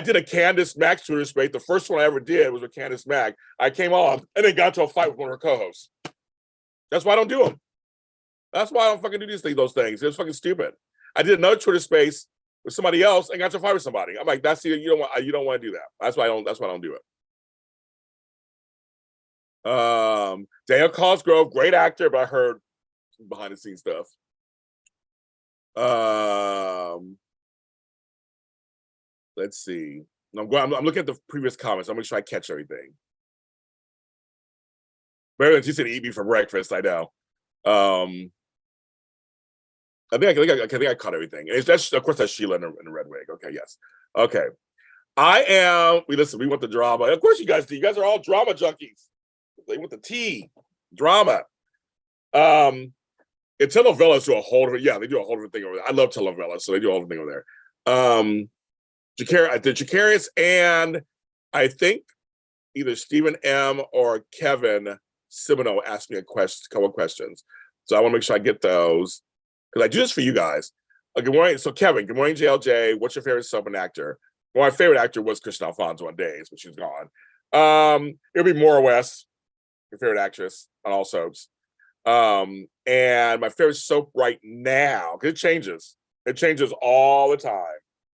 did a Candace Mack Twitter Space. The first one I ever did was with Candace Mack. I came on and then got into a fight with one of her co-hosts. That's why I don't do them. That's why I don't fucking do those things. It's fucking stupid. I did another Twitter Space with somebody else and got into a fight with somebody. I'm like, you don't want to do that. That's why I don't do it. Daniel Cosgrove, great actor, but I heard behind the scenes stuff. Let's see. I'm looking at the previous comments. I'm gonna try to catch everything. Marilyn, she said eat me for breakfast. I know. I think I caught everything. Of course, that's Sheila in the red wig. Okay, yes. Okay. I am. We want the drama. Of course, you guys do. You guys are all drama junkies. They want the tea, drama. And telenovelas do a whole different. Yeah, they do a whole different thing over there. I love telenovelas, so they do a whole different thing over there. Jacarius and I think either Stephen M. or Kevin Simino asked me a couple of questions. So I want to make sure I get those because I do this for you guys. Good morning. So Kevin, good morning, JLJ. What's your favorite soap and actor? Well, my favorite actor was Kristen Alfonso on Days, but she's gone. It'll be Maura West, your favorite actress on all soaps. And my favorite soap right now, because it changes. It changes all the time.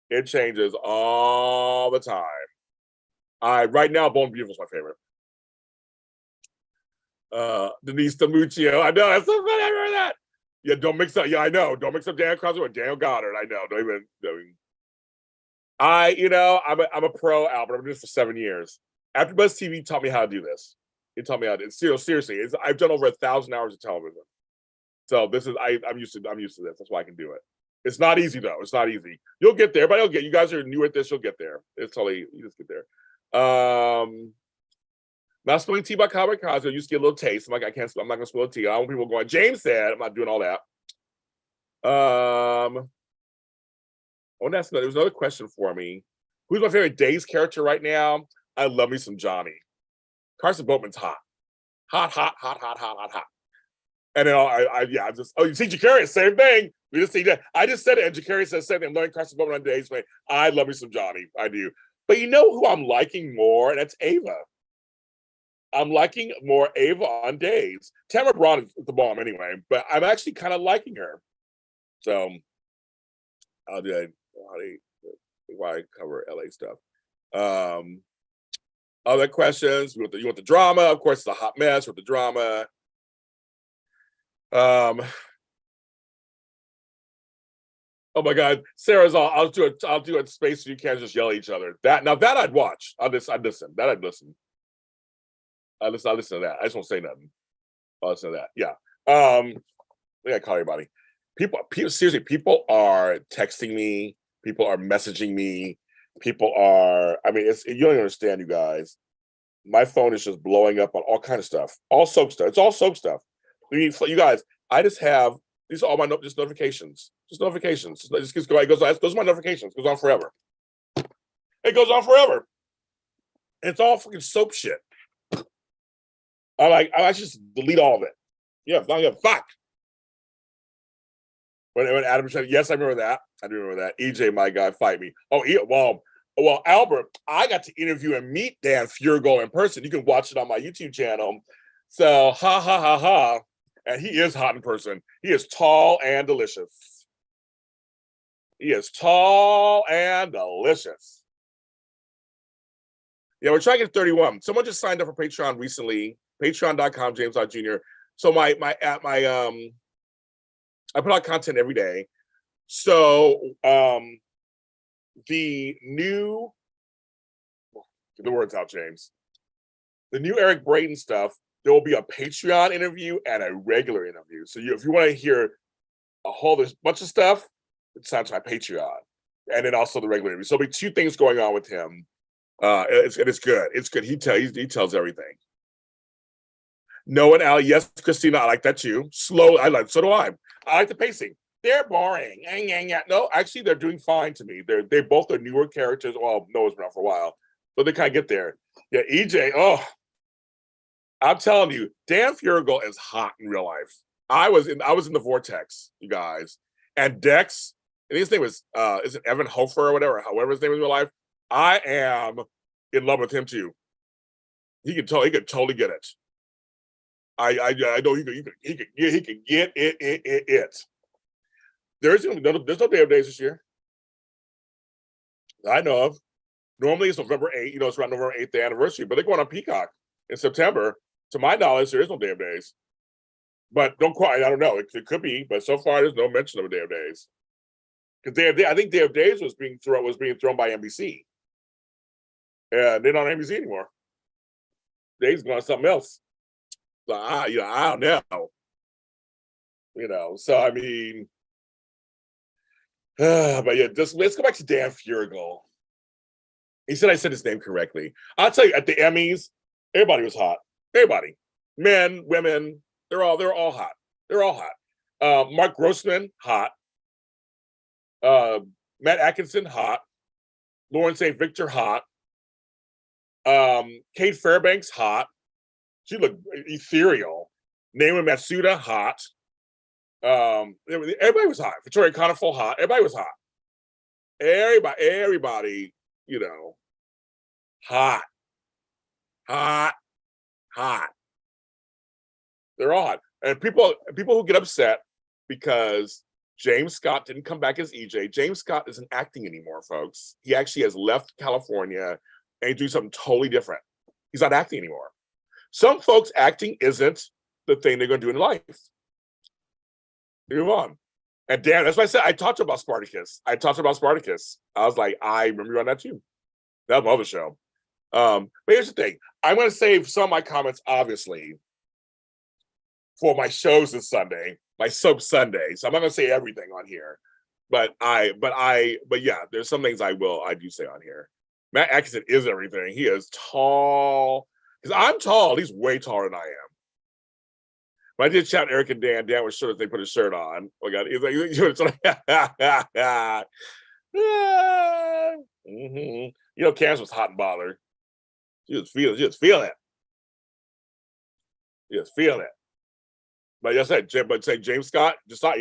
It changes all the time. Right now, Bone Beautiful is my favorite. Denise DiMuccio. I know, that's so funny. I remember that. Yeah, don't mix up. Yeah, I know. Don't mix up Daniel Cosmo with Daniel Goddard. I know. Don't even. I'm a pro, Albert. I've been doing this for 7 years. AfterBuzz TV taught me how to do this. It taught me how to. Seriously, I've done over 1,000 hours of television. So this is I'm used to this. That's why I can do it. It's not easy though. It's not easy. You'll get there, but you guys are new at this. You'll get there. It's totally you just get there. Not spilling tea by Cowboy Cosmo. You just get a little taste. I'm not gonna spill tea. I don't want people going, James said, I'm not doing all that. There's another question for me. Who's my favorite Days character right now? I love me some Johnny. Carson Boatman's hot. Hot. And then you see Jacarius, same thing. We just see that. I just said it, and Jacarius said the same thing. I'm learning Carson Bowman on Days. I love me some Johnny. I do. But you know who I'm liking more? And that's Ava. I'm liking more Ava on Days. Tamara Braun is the bomb anyway, but I'm actually kind of liking her. So I'll do why I cover LA stuff. Other questions? You want the drama? Of course, it's a hot mess with the drama. Oh my God, Sarah's all. I'll do a space so you can't just yell at each other. That I'd watch. I'd listen. I'd listen. I listen to that. I just won't say nothing. I'll listen to that. Yeah. I gotta call everybody. People seriously, people are texting me, people are messaging me, people are, I mean, you don't understand, you guys. My phone is just blowing up on all kind of stuff. All soap stuff. It's all soap stuff. You guys, I just have these are all my just notifications. Just notifications. It just goes. Those are my notifications. It goes on forever. It goes on forever. And it's all freaking soap shit. I just delete all of it. Yeah, fuck. When Adam said, yes, I remember that. I do remember that. EJ, my guy, fight me. Oh, well, Albert, I got to interview and meet Dan Furgo in person. You can watch it on my YouTube channel. So, ha. And he is hot in person. He is tall and delicious. He is tall and delicious. Yeah, we're trying to get 31. Someone just signed up for Patreon recently. Patreon.com, James Lott Jr. So I put out content every day. So the words out, James. The new Eric Braeden stuff, there will be a Patreon interview and a regular interview. So if you want to hear a whole bunch of stuff, it's on my Patreon. And then also the regular interview. So there'll be two things going on with him. It's good. It's good. He tells everything. No and Ali, yes, Christina, I like that too. Slow, so do I. I like the pacing. They're boring. No, actually, they're doing fine to me. They both are newer characters. Well, Noah's been out for a while, but they kind of get there. Yeah, EJ. Oh, I'm telling you, Dan Furgo is hot in real life. I was in the vortex, you guys, and Dex. I think his name was is it Evan Hofer or whatever, however his name is in real life. I am in love with him too. He could totally get it. I know he could get it. There's no damn days this year I know of. Normally it's November 8th, it's around November 8th, the anniversary, but they're going on Peacock in September. To my knowledge, there is no damn days. But don't quite, I don't know. It could be, but so far there's no mention of a damn days. Because I think Day of Days was being thrown by NBC. And they're not on NBC anymore. Days going on something else. So I don't know. So I mean, but yeah, let's go back to Dan Furgo. He said I said his name correctly. I'll tell you, at the Emmys, everybody was hot. Everybody, men, women, they're all hot. They're all hot. Mark Grossman, hot. Matt Atkinson, hot. Lauren St. Victor, hot. Kate Fairbanks, hot. She looked ethereal. Naomi Matsuda, hot. Everybody was hot. Victoria Konefal, hot. Everybody was hot. Everybody, you know, hot. They're all hot. And people who get upset because James Scott didn't come back as EJ. James Scott isn't acting anymore, folks. He actually has left California and he's doing something totally different. He's not acting anymore. Some folks, acting isn't the thing they're going to do in life. They move on. And Dan, that's why I said I talked about Spartacus. I was like, I remember you on that too. That was my other show. But here's the thing. I'm going to save some of my comments, obviously, for my shows this Sunday, my Soap Sunday. So I'm not going to say everything on here. But yeah, there's some things I do say on here. Matt Atkinson is everything. He is tall. Because I'm tall. He's way taller than I am. But I did chat Eric and Dan. Dan was sure that they put his shirt on. Oh, God. He's like, mm-hmm. You know, Candace was hot and bothered. She was feeling it. But like I said, James Scott, just not,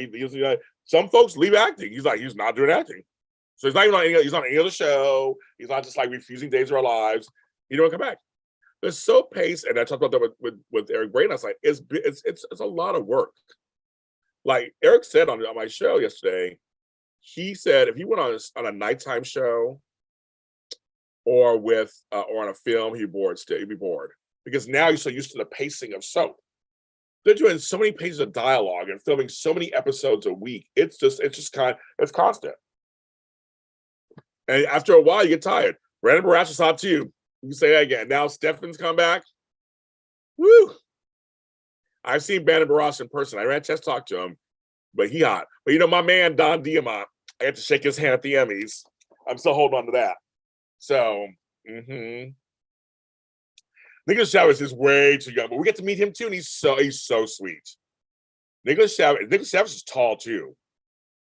some folks leave acting. He's not doing acting. So he's not even on any other show. He's not just like refusing Days of Our Lives. He don't come back. The soap pace, and I talked about that with Eric Brain. I was like, it's a lot of work. Like Eric said on my show yesterday, he said if he went on a nighttime show or on a film, he'd be bored because now he's so used to the pacing of soap. They're doing so many pages of dialogue and filming so many episodes a week. It's constant. And after a while, you get tired. Brandon Barras was hot too. You can say that again. Now Stefan's come back. Woo! I've seen Brandon Barras in person. I ran a chest talk to him, but he hot. But you know, my man Don Diamont, I had to shake his hand at the Emmys. I'm still holding on to that. So, Nicholas Chavez is way too young, but we get to meet him too, and he's so sweet. Nicholas Chavez is tall too.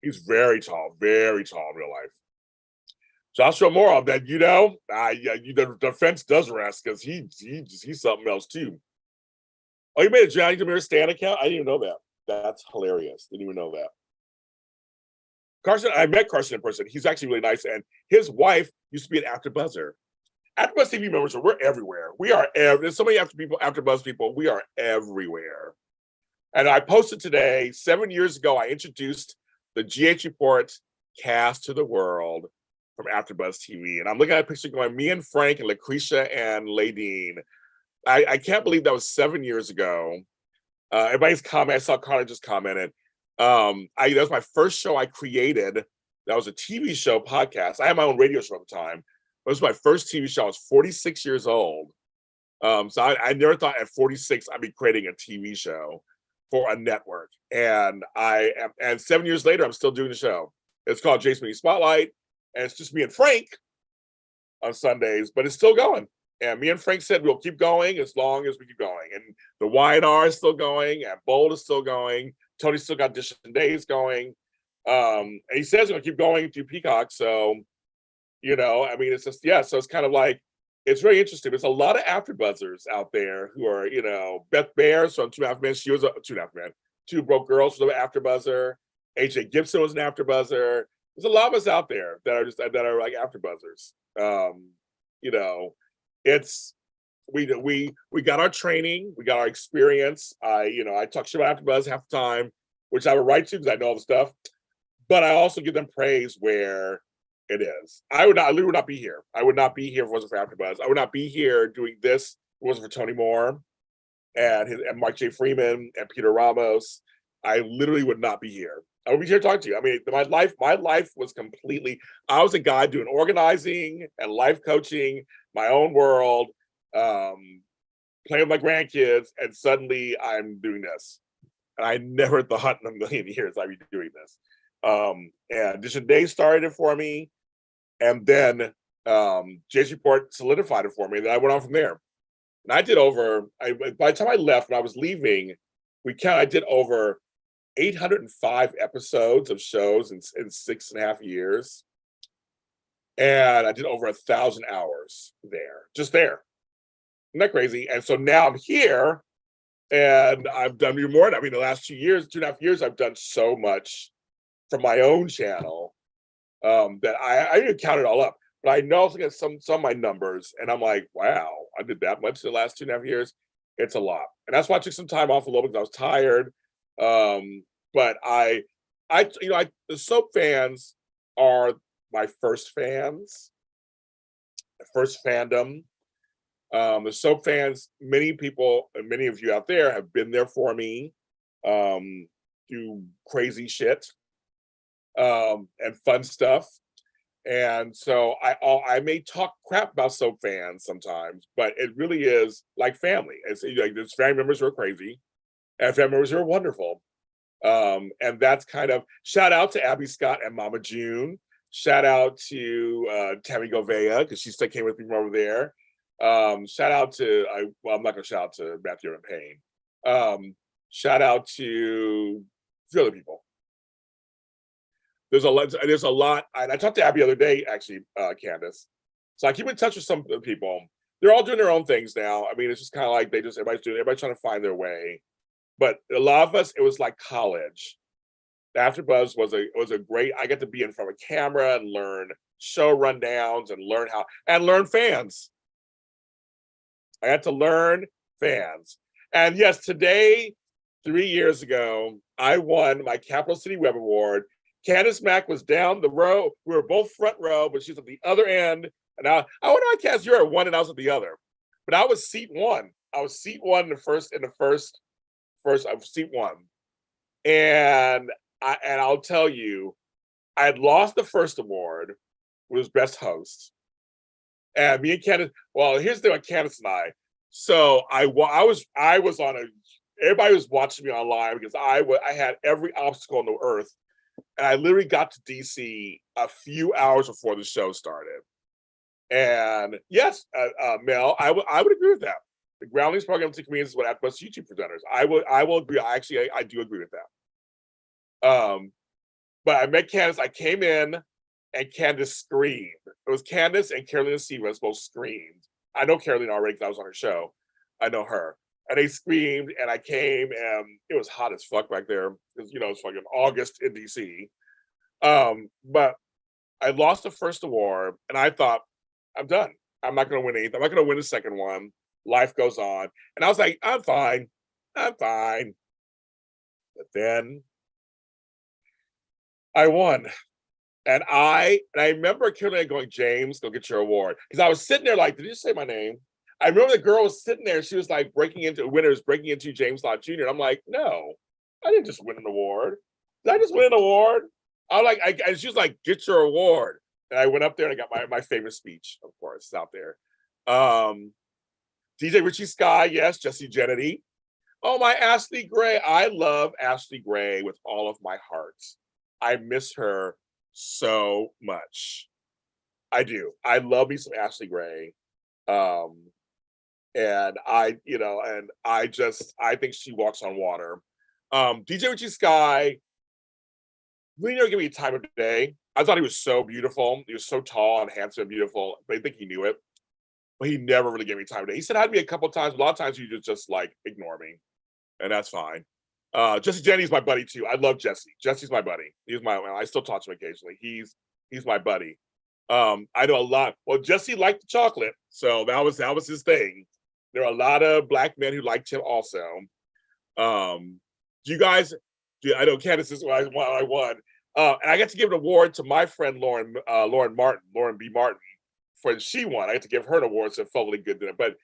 He's very tall in real life. Joshua Morrow, that the defense does rest because he's something else too. Oh, you made a Johnny Demir Stan account? I didn't even know that. That's hilarious. Didn't even know that. Carson, I met Carson in person. He's actually really nice, and his wife used to be an AfterBuzzer. AfterBuzz TV members, we're everywhere. We are there's so many AfterBuzz people. We are everywhere. And I posted today, 7 years ago, I introduced the GH Report cast to the world from AfterBuzz TV. And I'm looking at a picture going, me and Frank and Lucretia and Ladine. I can't believe that was 7 years ago. Everybody's comment, I saw Connor just commented. That was my first show I created. That was a TV show podcast. I had my own radio show at the time. It was my first TV show. I was 46 years old. So I never thought at 46 I'd be creating a TV show for a network. And 7 years later, I'm still doing the show. It's called Jason Mini Spotlight. And it's just me and Frank on Sundays, but it's still going. And me and Frank said we'll keep going as long as we keep going. And the Y&R is still going, and Bold is still going. Tony still got Dish and Days going. And he says he's going to keep going through Peacock. So, I mean, it's just, so it's kind of like, it's very interesting. There's a lot of AfterBuzzers out there who are, Beth Bears from 2.5 Men. She was a 2.5 Men. Two Broke Girls was an AfterBuzzer. AJ Gibson was an AfterBuzzer. There's a lot of us out there that are like AfterBuzzers. It's we got our training, we got our experience. I talk shit about AfterBuzz half the time, which I would write to because I know all the stuff. But I also give them praise where it is. I would not be here. I would not be here if it wasn't for AfterBuzz. I would not be here doing this if it wasn't for Tony Moore and Mark J. Freeman and Peter Ramos. I literally would not be here. I would be here talking to you. I mean, my life was completely, I was a guy doing organizing and life coaching, my own world, playing with my grandkids, and suddenly I'm doing this. And I never thought in a million years I'd be doing this. And Dish and Days started it for me. And then James Report solidified it for me. And then I went on from there. And I did by the time I left, when I was leaving, I did over 805 episodes of shows in 6.5 years. And I did over 1,000 hours there, just there. Isn't that crazy? And so now I'm here and I've done more. I mean, the last 2.5 years, I've done so much from my own channel that I didn't count it all up. But I know looking at some of my numbers, and I'm like, wow, I did that much in the last 2.5 years. It's a lot, and that's why I took some time off a little because I was tired. But the soap fans are my first fans, the first fandom. The soap fans, many people, and many of you out there have been there for me, do crazy shit, and fun stuff. And so I may talk crap about soap fans sometimes, but it really is like family. It's like there's family members who are crazy and family members who are wonderful. And that's kind of shout out to Abby Scott and Mama June. Shout out to Tammy Govea, because she still came with me from over there. Shout out to I'm not gonna shout out to Matthew and Payne. Shout out to a few other people. There's a lot. And I talked to Abby the other day, actually, Candace. So I keep in touch with some people. They're all doing their own things now. I mean, it's just kind of like everybody's trying to find their way. But a lot of us, it was like college. AfterBuzz was a great. I get to be in front of a camera and learn show rundowns and learn fans. I had to learn fans. And yes, today, 3 years ago, I won my Capital City Web Award. Candace Mack was down the row. We were both front row, but she's at the other end. And I wonder why, Cass, you're at one and I was at the other. But I was seat one. I was seat one in the first. I was seat one. And I'll tell you, I had lost the first award, which was Best Host. And me and Candace, well, here's the thing with Candace and I. So I was on everybody was watching me online because I had every obstacle on the earth. And I literally got to DC a few hours before the show started. And yes, Mel, I would agree with that. The Groundlings program to comedians is what AfterBuzz YouTube presenters. I will agree. I do agree with that. But I met Candace. I came in and Candace screamed. It was Candace and Carolina Sivas both screamed. I know Carolina already because I was on her show. I know her. And they screamed, and I came, and it was hot as fuck back there because it's fucking August in DC. But I lost the first award, and I thought, I'm done. I'm not going to win anything. I'm not going to win the second one. Life goes on, and I was like, I'm fine. But then I won, and I remember Carolina going, James, go get your award, because I was sitting there like, did you say my name? I remember the girl was sitting there. She was like breaking into James Lott Jr. And I'm like, no, I didn't just win an award. Did I just win an award? I was like, and she was like, get your award. And I went up there and I got my favorite speech, of course, out there. DJ Richie Sky, yes, Jesse Jennedy. Oh, my Ashley Gray. I love Ashley Gray with all of my heart. I miss her so much. I do. I love me some Ashley Gray. And I think she walks on water. DJ Richie Sky really never gave me time of day. I thought he was so beautiful. He was so tall and handsome and beautiful, but I think he knew it. But he never really gave me time of day. He said hi to me a couple of times. A lot of times he just like ignore me, and that's fine. Jesse Jenny's my buddy too. I love Jesse. Jesse's my buddy. I still talk to him occasionally. He's my buddy. I know a lot. Well, Jesse liked the chocolate, so that was his thing. There are a lot of Black men who liked him also. I know Candace is why I won. And I got to give an award to my friend Lauren B. Martin, for she won. I got to give her an award, so it felt really good to her. But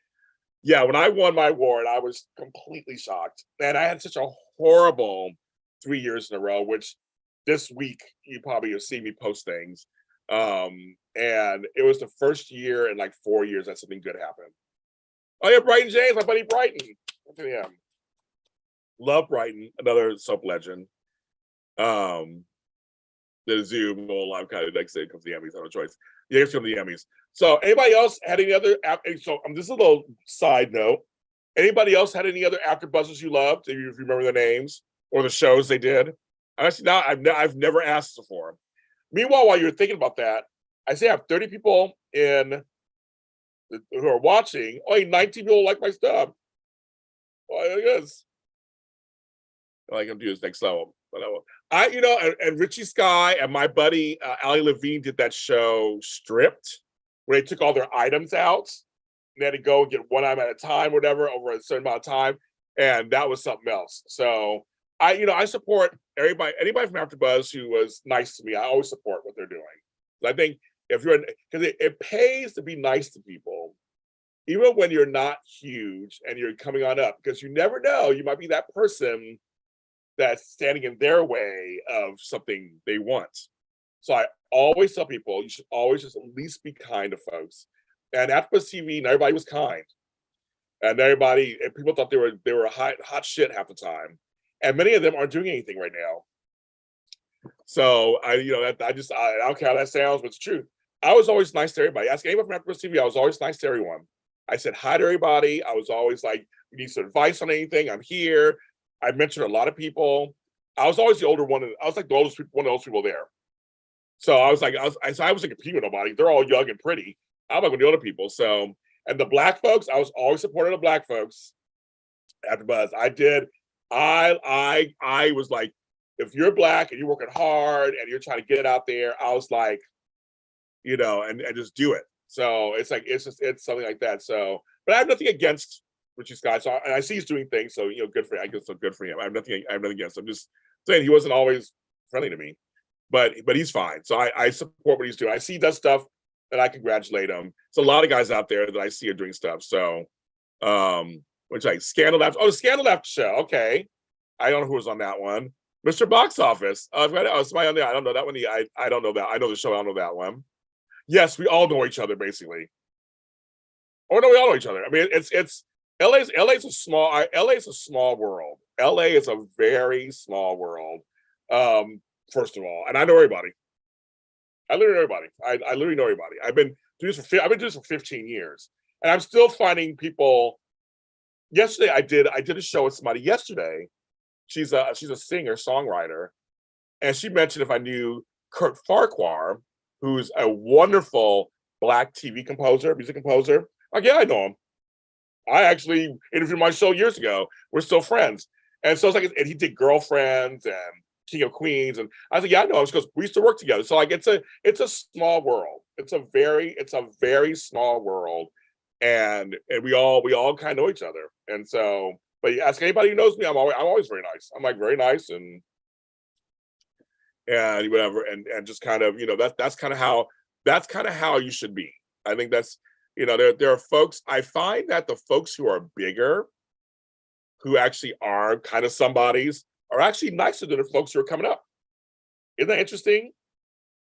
yeah, when I won my award, I was completely shocked. And I had such a horrible 3 years in a row, which this week you probably have seen me post things. And it was the first year in like 4 years that something good happened. Oh yeah, Brighton James, my buddy Brighton. Yeah. Love Brighton, another soap legend. The Zoom, well, I'm kind of like saying it comes to the Emmys, I have no choice. Yeah, it's from the Emmys. So anybody else had any other? So this is a little side note. Anybody else had any other AfterBuzzers you loved? If you remember the names or the shows they did? Actually, now I've never asked for them. Meanwhile, while you're thinking about that, I say I have 30 people in who are watching. Only 19 people like my stuff. Well, I guess like I'm doing this next level. But and Richie Sky and my buddy Ali Levine did that show Stripped, where they took all their items out. And they had to go and get one item at a time, whatever, over a certain amount of time, and that was something else. So I support anybody from AfterBuzz who was nice to me. I always support what they're doing. I think if you're because it pays to be nice to people, even when you're not huge and you're coming on up, because you never know, you might be that person that's standing in their way of something they want. So I always tell people you should always just at least be kind to folks. And AfterBuzz TV, and everybody was kind, and people thought they were hot shit half the time, and many of them aren't doing anything right now. So I don't care how that sounds, but it's true. I was always nice to everybody. Ask anyone from AfterBuzz TV, I was always nice to everyone. I said hi to everybody. I was always like, you need some advice on anything, I'm here. I mentioned a lot of people. I was always the older one. I was like the oldest one of those people there. So I was like competing with nobody. They're all young and pretty. I'm like with the older people. So, and the black folks, I was always supporting the black folks. AfterBuzz, I was like, if you're black and you're working hard and you're trying to get it out there, I was like, and just do it. So it's like it's something like that. So, but I have nothing against Richie Sky. So I see he's doing things. So good for him. I guess so good for him. I have nothing against him. I'm just saying he wasn't always friendly to me, but he's fine. So I support what he's doing. I see he does stuff, and I congratulate him. There's a lot of guys out there that I see are doing stuff. So, which like Scandal After. Oh, the Scandal After show. Okay, I don't know who was on that one. Mr. Box Office. Somebody on there. I don't know that one. I don't know that. I know the show. I don't know that one. Yes, we all know each other basically. Oh no, we all know each other. I mean, it's LA's a small world. LA is a very small world. First of all, and I know everybody. I literally know everybody. I've been doing this for 15 years, and I'm still finding people. Yesterday, I did a show with somebody yesterday. She's a singer songwriter, and she mentioned if I knew Kurt Farquhar, who's a wonderful black TV composer, music composer. Like, yeah, I know him. I actually interviewed my show years ago. We're still friends, and so it's like, and he did Girlfriends and King of Queens, and I was like, yeah, I know him because we used to work together. So like, it's a small world. It's a very small world, and we all kind of know each other. And so, but you ask anybody who knows me, I'm always very nice. I'm like very nice and whatever, and just kind of that's kind of how you should be. I think that's there are folks. I find that the folks who are bigger, who actually are kind of somebodies, are actually nicer than the folks who are coming up. Isn't that interesting?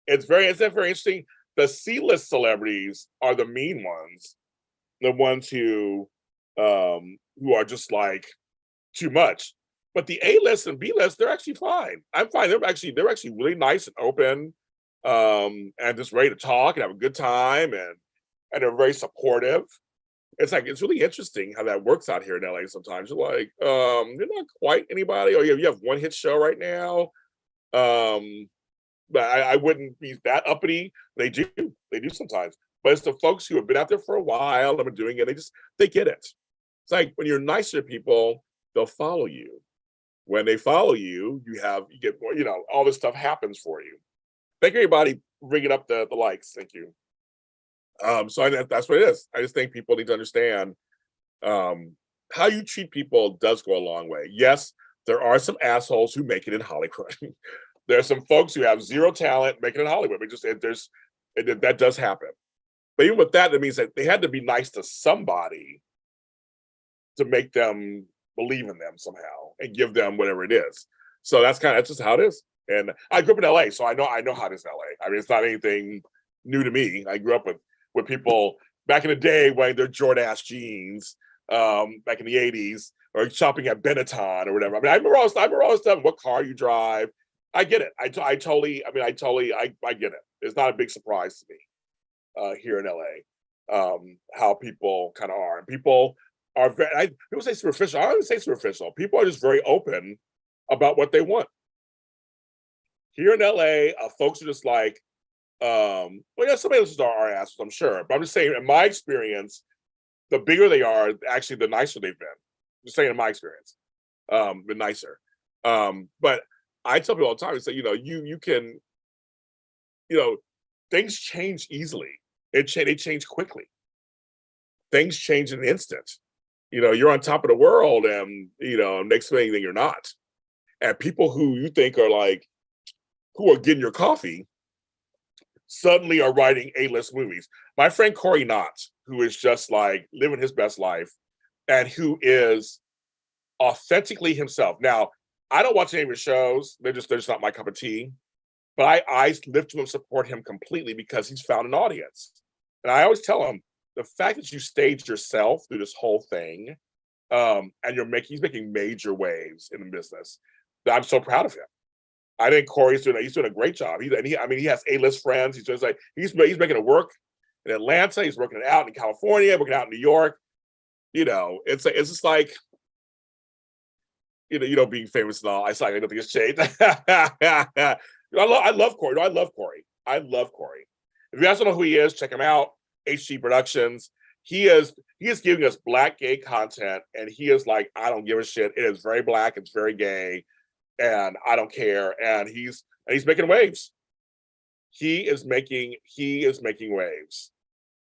It's very interesting. The C-list celebrities are the mean ones, the ones who are just like too much. But the A-list and B-list, they're actually fine. I'm fine. They're actually really nice and open, and just ready to talk and have a good time, and they're very supportive. It's really interesting how that works out here in LA sometimes. You're like, you're not quite anybody, or you have one hit show right now. But I wouldn't be that uppity. They do sometimes. But it's the folks who have been out there for a while and been doing it, they get it. It's like when you're nicer to people, they'll follow you. When they follow you, you get more, all this stuff happens for you. Thank you, everybody, bringing up the likes. Thank you. So that's what it is. I just think people need to understand how you treat people does go a long way. Yes, there are some assholes who make it in Hollywood. There are some folks who have zero talent making it in Hollywood. That does happen. But even with that means that they had to be nice to somebody to make them believe in them somehow and give them whatever it is. So that's just how it is. And I grew up in LA, so I know how it is in LA. I mean, it's not anything new to me. I grew up with people back in the day wearing their Jordache jeans, back in the 80s, or shopping at Benetton or whatever. I mean, I remember all this stuff, what car you drive. I get it. I totally get it. It's not a big surprise to me. here in LA. How people kind of are, and people are very. People say superficial. I don't even say superficial. People are just very open about what they want. Here in LA, folks are just like, well, yeah, some of are assholes, I'm sure, but I'm just saying, in my experience, the bigger they are, actually, the nicer they've been. Just saying, in my experience, been nicer. But I tell people all the time, I say, you can, things change easily. They change quickly. Things change in an instant. You're on top of the world, and next thing you're not. And people who you think are like, who are getting your coffee, suddenly are writing A-list movies. My friend Corey Knott, who is just like living his best life, and who is authentically himself. Now, I don't watch any of his shows; they're just not my cup of tea. But I lift to him, support him completely, because he's found an audience. And I always tell him, the fact that you staged yourself through this whole thing, and he's making major waves in the business. I'm so proud of him. I think Corey's doing a great job. He has A-list friends. He's just like he's making it work in Atlanta. He's working it out in California, working out in New York. It's just like being famous and all. I don't think it's changed. I love Corey. No, I love Corey. I love Corey. If you guys don't know who he is, check him out. HG Productions. He is giving us Black gay content, and he is like, I don't give a shit. It is very Black. It's very gay, and I don't care. And he's making waves. He is making waves.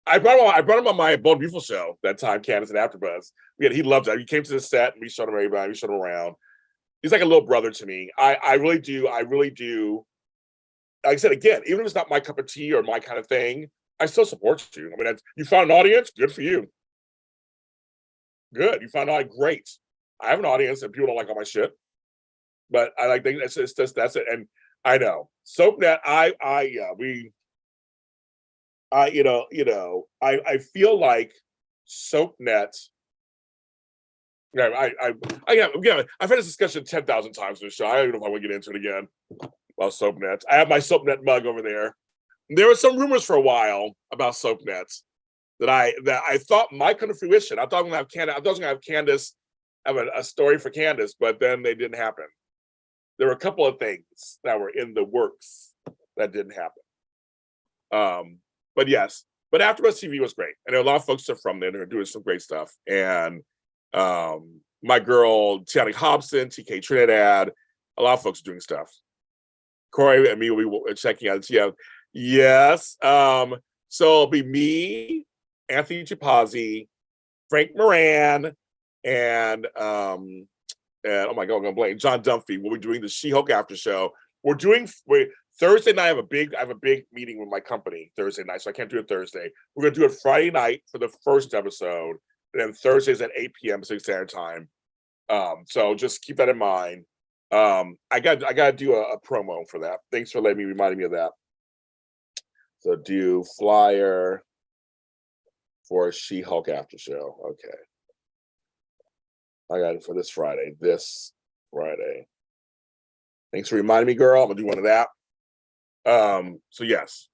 I brought him on my Bold Beautiful show that time, Candace and AfterBuzz. He loved it. He came to the set, and we showed him everybody. We showed him around. He's like a little brother to me. I really do. Like I said, again, even if it's not my cup of tea or my kind of thing, I still support you. I mean, you found an audience, good for you. Good, you found out, great. I have an audience and people don't like all my shit, but I like that's it. And I know SoapNet. I feel like SoapNet. Yeah, I've had this discussion 10,000 times in the show. I don't even know if I want to get into it again about SoapNet. I have my SoapNet mug over there. There were some rumors for a while about SoapNet that I thought might come to fruition. I thought I was going to have Candace have a story for Candace, but then they didn't happen. There were a couple of things that were in the works that didn't happen. But yes, but AfterBuzz TV was great, and there are a lot of folks that are from there. They're doing some great stuff, and my girl Tiana Hobson, TK Trinidad, a lot of folks are doing stuff. Corey and me, we were checking out the TF. Yes. So it'll be me, Anthony Chipazzi, Frank Moran, and oh my God, I'm gonna blame John Dunphy. We'll be doing the She-Hulk after show. Thursday night. I have a big meeting with my company Thursday night, so I can't do it Thursday. We're gonna do it Friday night for the first episode, and then Thursdays at 8 p.m. Pacific Standard Time. So just keep that in mind. I got to do a promo for that. Thanks for reminding me of that. So do flyer for She-Hulk after show. Okay. I got it for this Friday. Thanks for reminding me, girl. I'm gonna do one of that. So yes.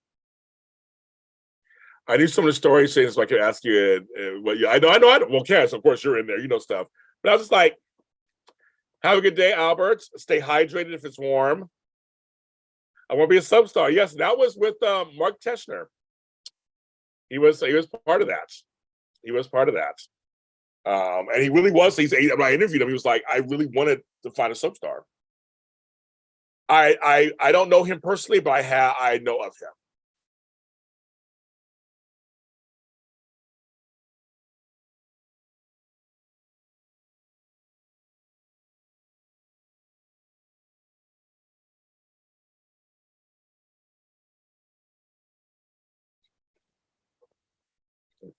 I knew some of the stories, saying so I could ask you. I know. Well, Cass, of course, you're in there. You know stuff. But I was just like, have a good day, Albert. Stay hydrated if it's warm. I want to be a substar. Yes, that was with Mark Teschner. He was part of that. And he really was. When I interviewed him, he was like, I really wanted to find a substar. I don't know him personally, but I know of him.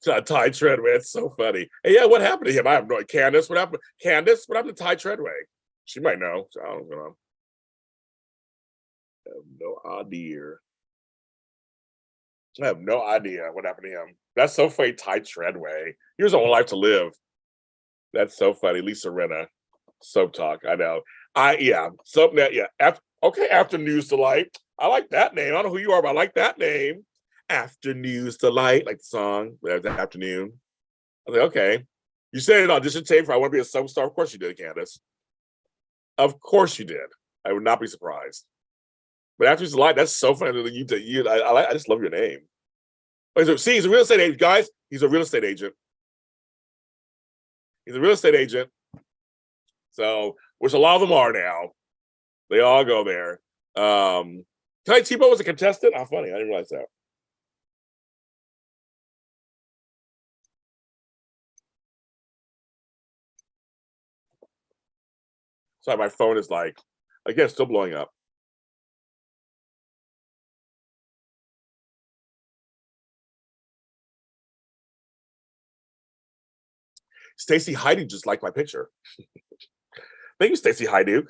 Ty Treadway, it's so funny. Hey, yeah, what happened to him? I have no idea. Candace, what happened? What happened to Ty Treadway? She might know. So I don't know. I have no idea. I have no idea what happened to him. That's so funny, Ty Treadway. He was on Life to Live. That's so funny. Lisa Rinna. Soap Talk. I know. SoapNet. Yeah. After News Delight. I like that name. I don't know who you are, but I like that name. Afternoon's Delight, like the song, the afternoon. I was like, okay. You said it on audition tape for I Want to Be a Soap Star. Of course you did, Candace. Of course you did. I would not be surprised. But Afternoon's Delight, that's so funny that I just love your name. See, he's a real estate agent, guys. He's a real estate agent. He's a real estate agent. So, which a lot of them are now. They all go there. Ty Tebow was a contestant. How funny! I didn't realize that. Sorry, my phone is like, again, still blowing up. Stacy Hyduke just liked my picture. Thank you, Stacy Hyduke.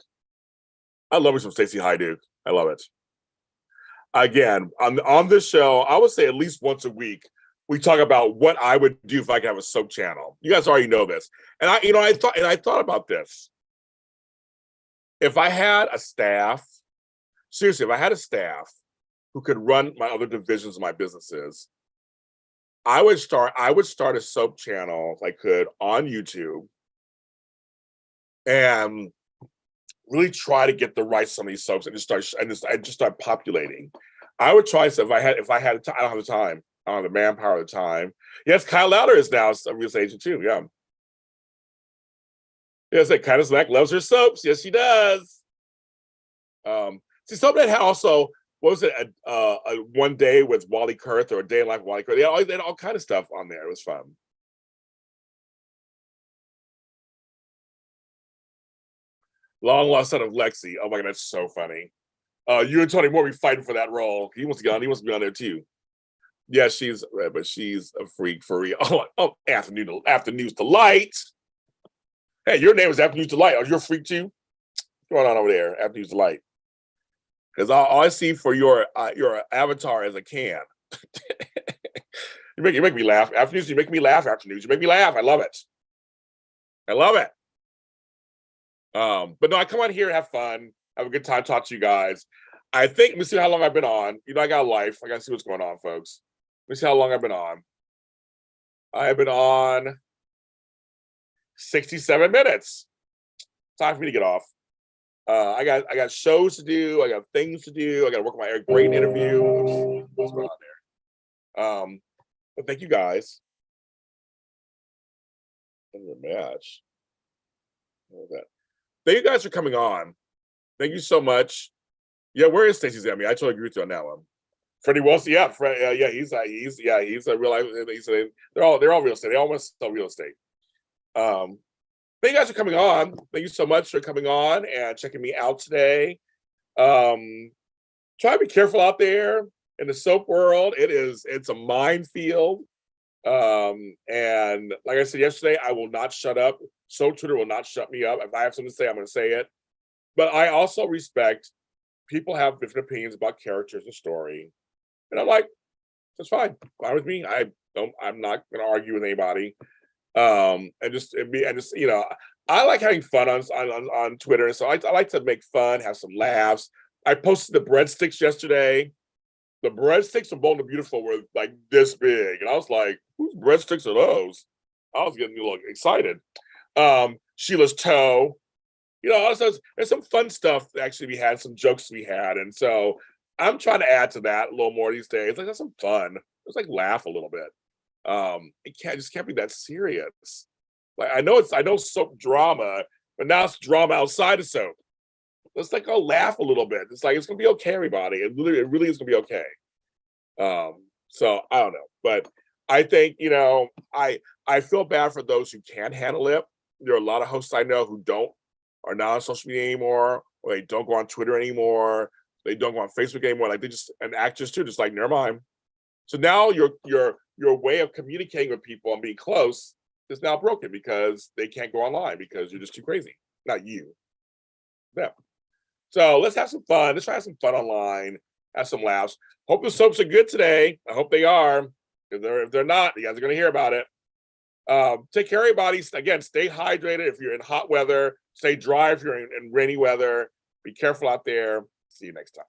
I love me some Stacy Hyduke. I love it. Again, on this show, I would say at least once a week, we talk about what I would do if I could have a soap channel. You guys already know this. And I thought about this. If I had a staff, seriously, if I had a staff who could run my other divisions of my businesses, I would start a soap channel if I could on YouTube and really try to get the rights to some of these soaps and just start populating. I would try. So if I had I don't have the time. I don't have the manpower, the time. Yes, Kyle Lowder is now a real estate agent too. Yeah. Yes, like Candace Mack loves her soaps. Yes, she does. See, something had also, what was it? A one day with Wally Kurth or a day in life with Wally Kurth. They had all kind of stuff on there. It was fun. Long lost son of Lexi. Oh my god, that's so funny. You and Tony Moore be fighting for that role. He wants to get on. He wants to be on there too. Yeah, she's a freak for real. Oh, Afternoon's Delight. Hey, your name is Afternoon's Delight. Are you a freak too? What's going on over there? Afternoon's Delight. Because all I see for your avatar is a can. you make me laugh. Afternoons, you make me laugh. Afternoons, you make me laugh. I love it. I love it. But no, I come on here, have fun, have a good time, talk to you guys. I think, let me see how long I've been on. I got a life. I got to see what's going on, folks. Let me see how long I've been on. I have been on 67 minutes. Time for me to get off. I got shows to do. I got things to do. I got to work on my great interview. What's going on there? But thank you guys. And your match. Thank you guys for coming on. Thank you so much. Yeah, where is Stacey Zammy? I totally agree with you on that one. Freddie Wilson, yeah, he's a real life. They're all real estate. They all want to sell real estate. Thank you guys for coming on. Thank you so much for coming on and checking me out today. Try to be careful out there in the soap world. It's a minefield. And like I said yesterday, I will not shut up. Soap Twitter will not shut me up. If I have something to say, I'm going to say it. But I also respect people have different opinions about characters and story. And I'm like, that's fine. Fine with me. I'm not going to argue with anybody. And just I like having fun on Twitter. So I like to make fun, have some laughs. I posted the breadsticks yesterday. The breadsticks from Bold and Beautiful were like this big. And I was like, whose breadsticks are those? I was getting a little excited. Sheila's toe. There's some fun stuff that actually we had, some jokes we had. And so I'm trying to add to that a little more these days. Like, that's some fun. Just like laugh a little bit. It can't be that serious. Like I know soap drama, but now it's drama outside of soap. Let's like go laugh a little bit. It's like it's gonna be okay, everybody. It really is gonna be okay. So I don't know, but I think I feel bad for those who can't handle it. There are a lot of hosts I know who are not on social media anymore, or they don't go on Twitter anymore. They don't go on Facebook anymore. Like and actors too, just like never mind. So now your way of communicating with people and being close is now broken because they can't go online because you're just too crazy. Not you, them. So let's have some fun. Let's try to have some fun online. Have some laughs. Hope the soaps are good today. I hope they are. If they're not, you guys are going to hear about it. Take care, everybody. Again, stay hydrated if you're in hot weather. Stay dry if you're in rainy weather. Be careful out there. See you next time.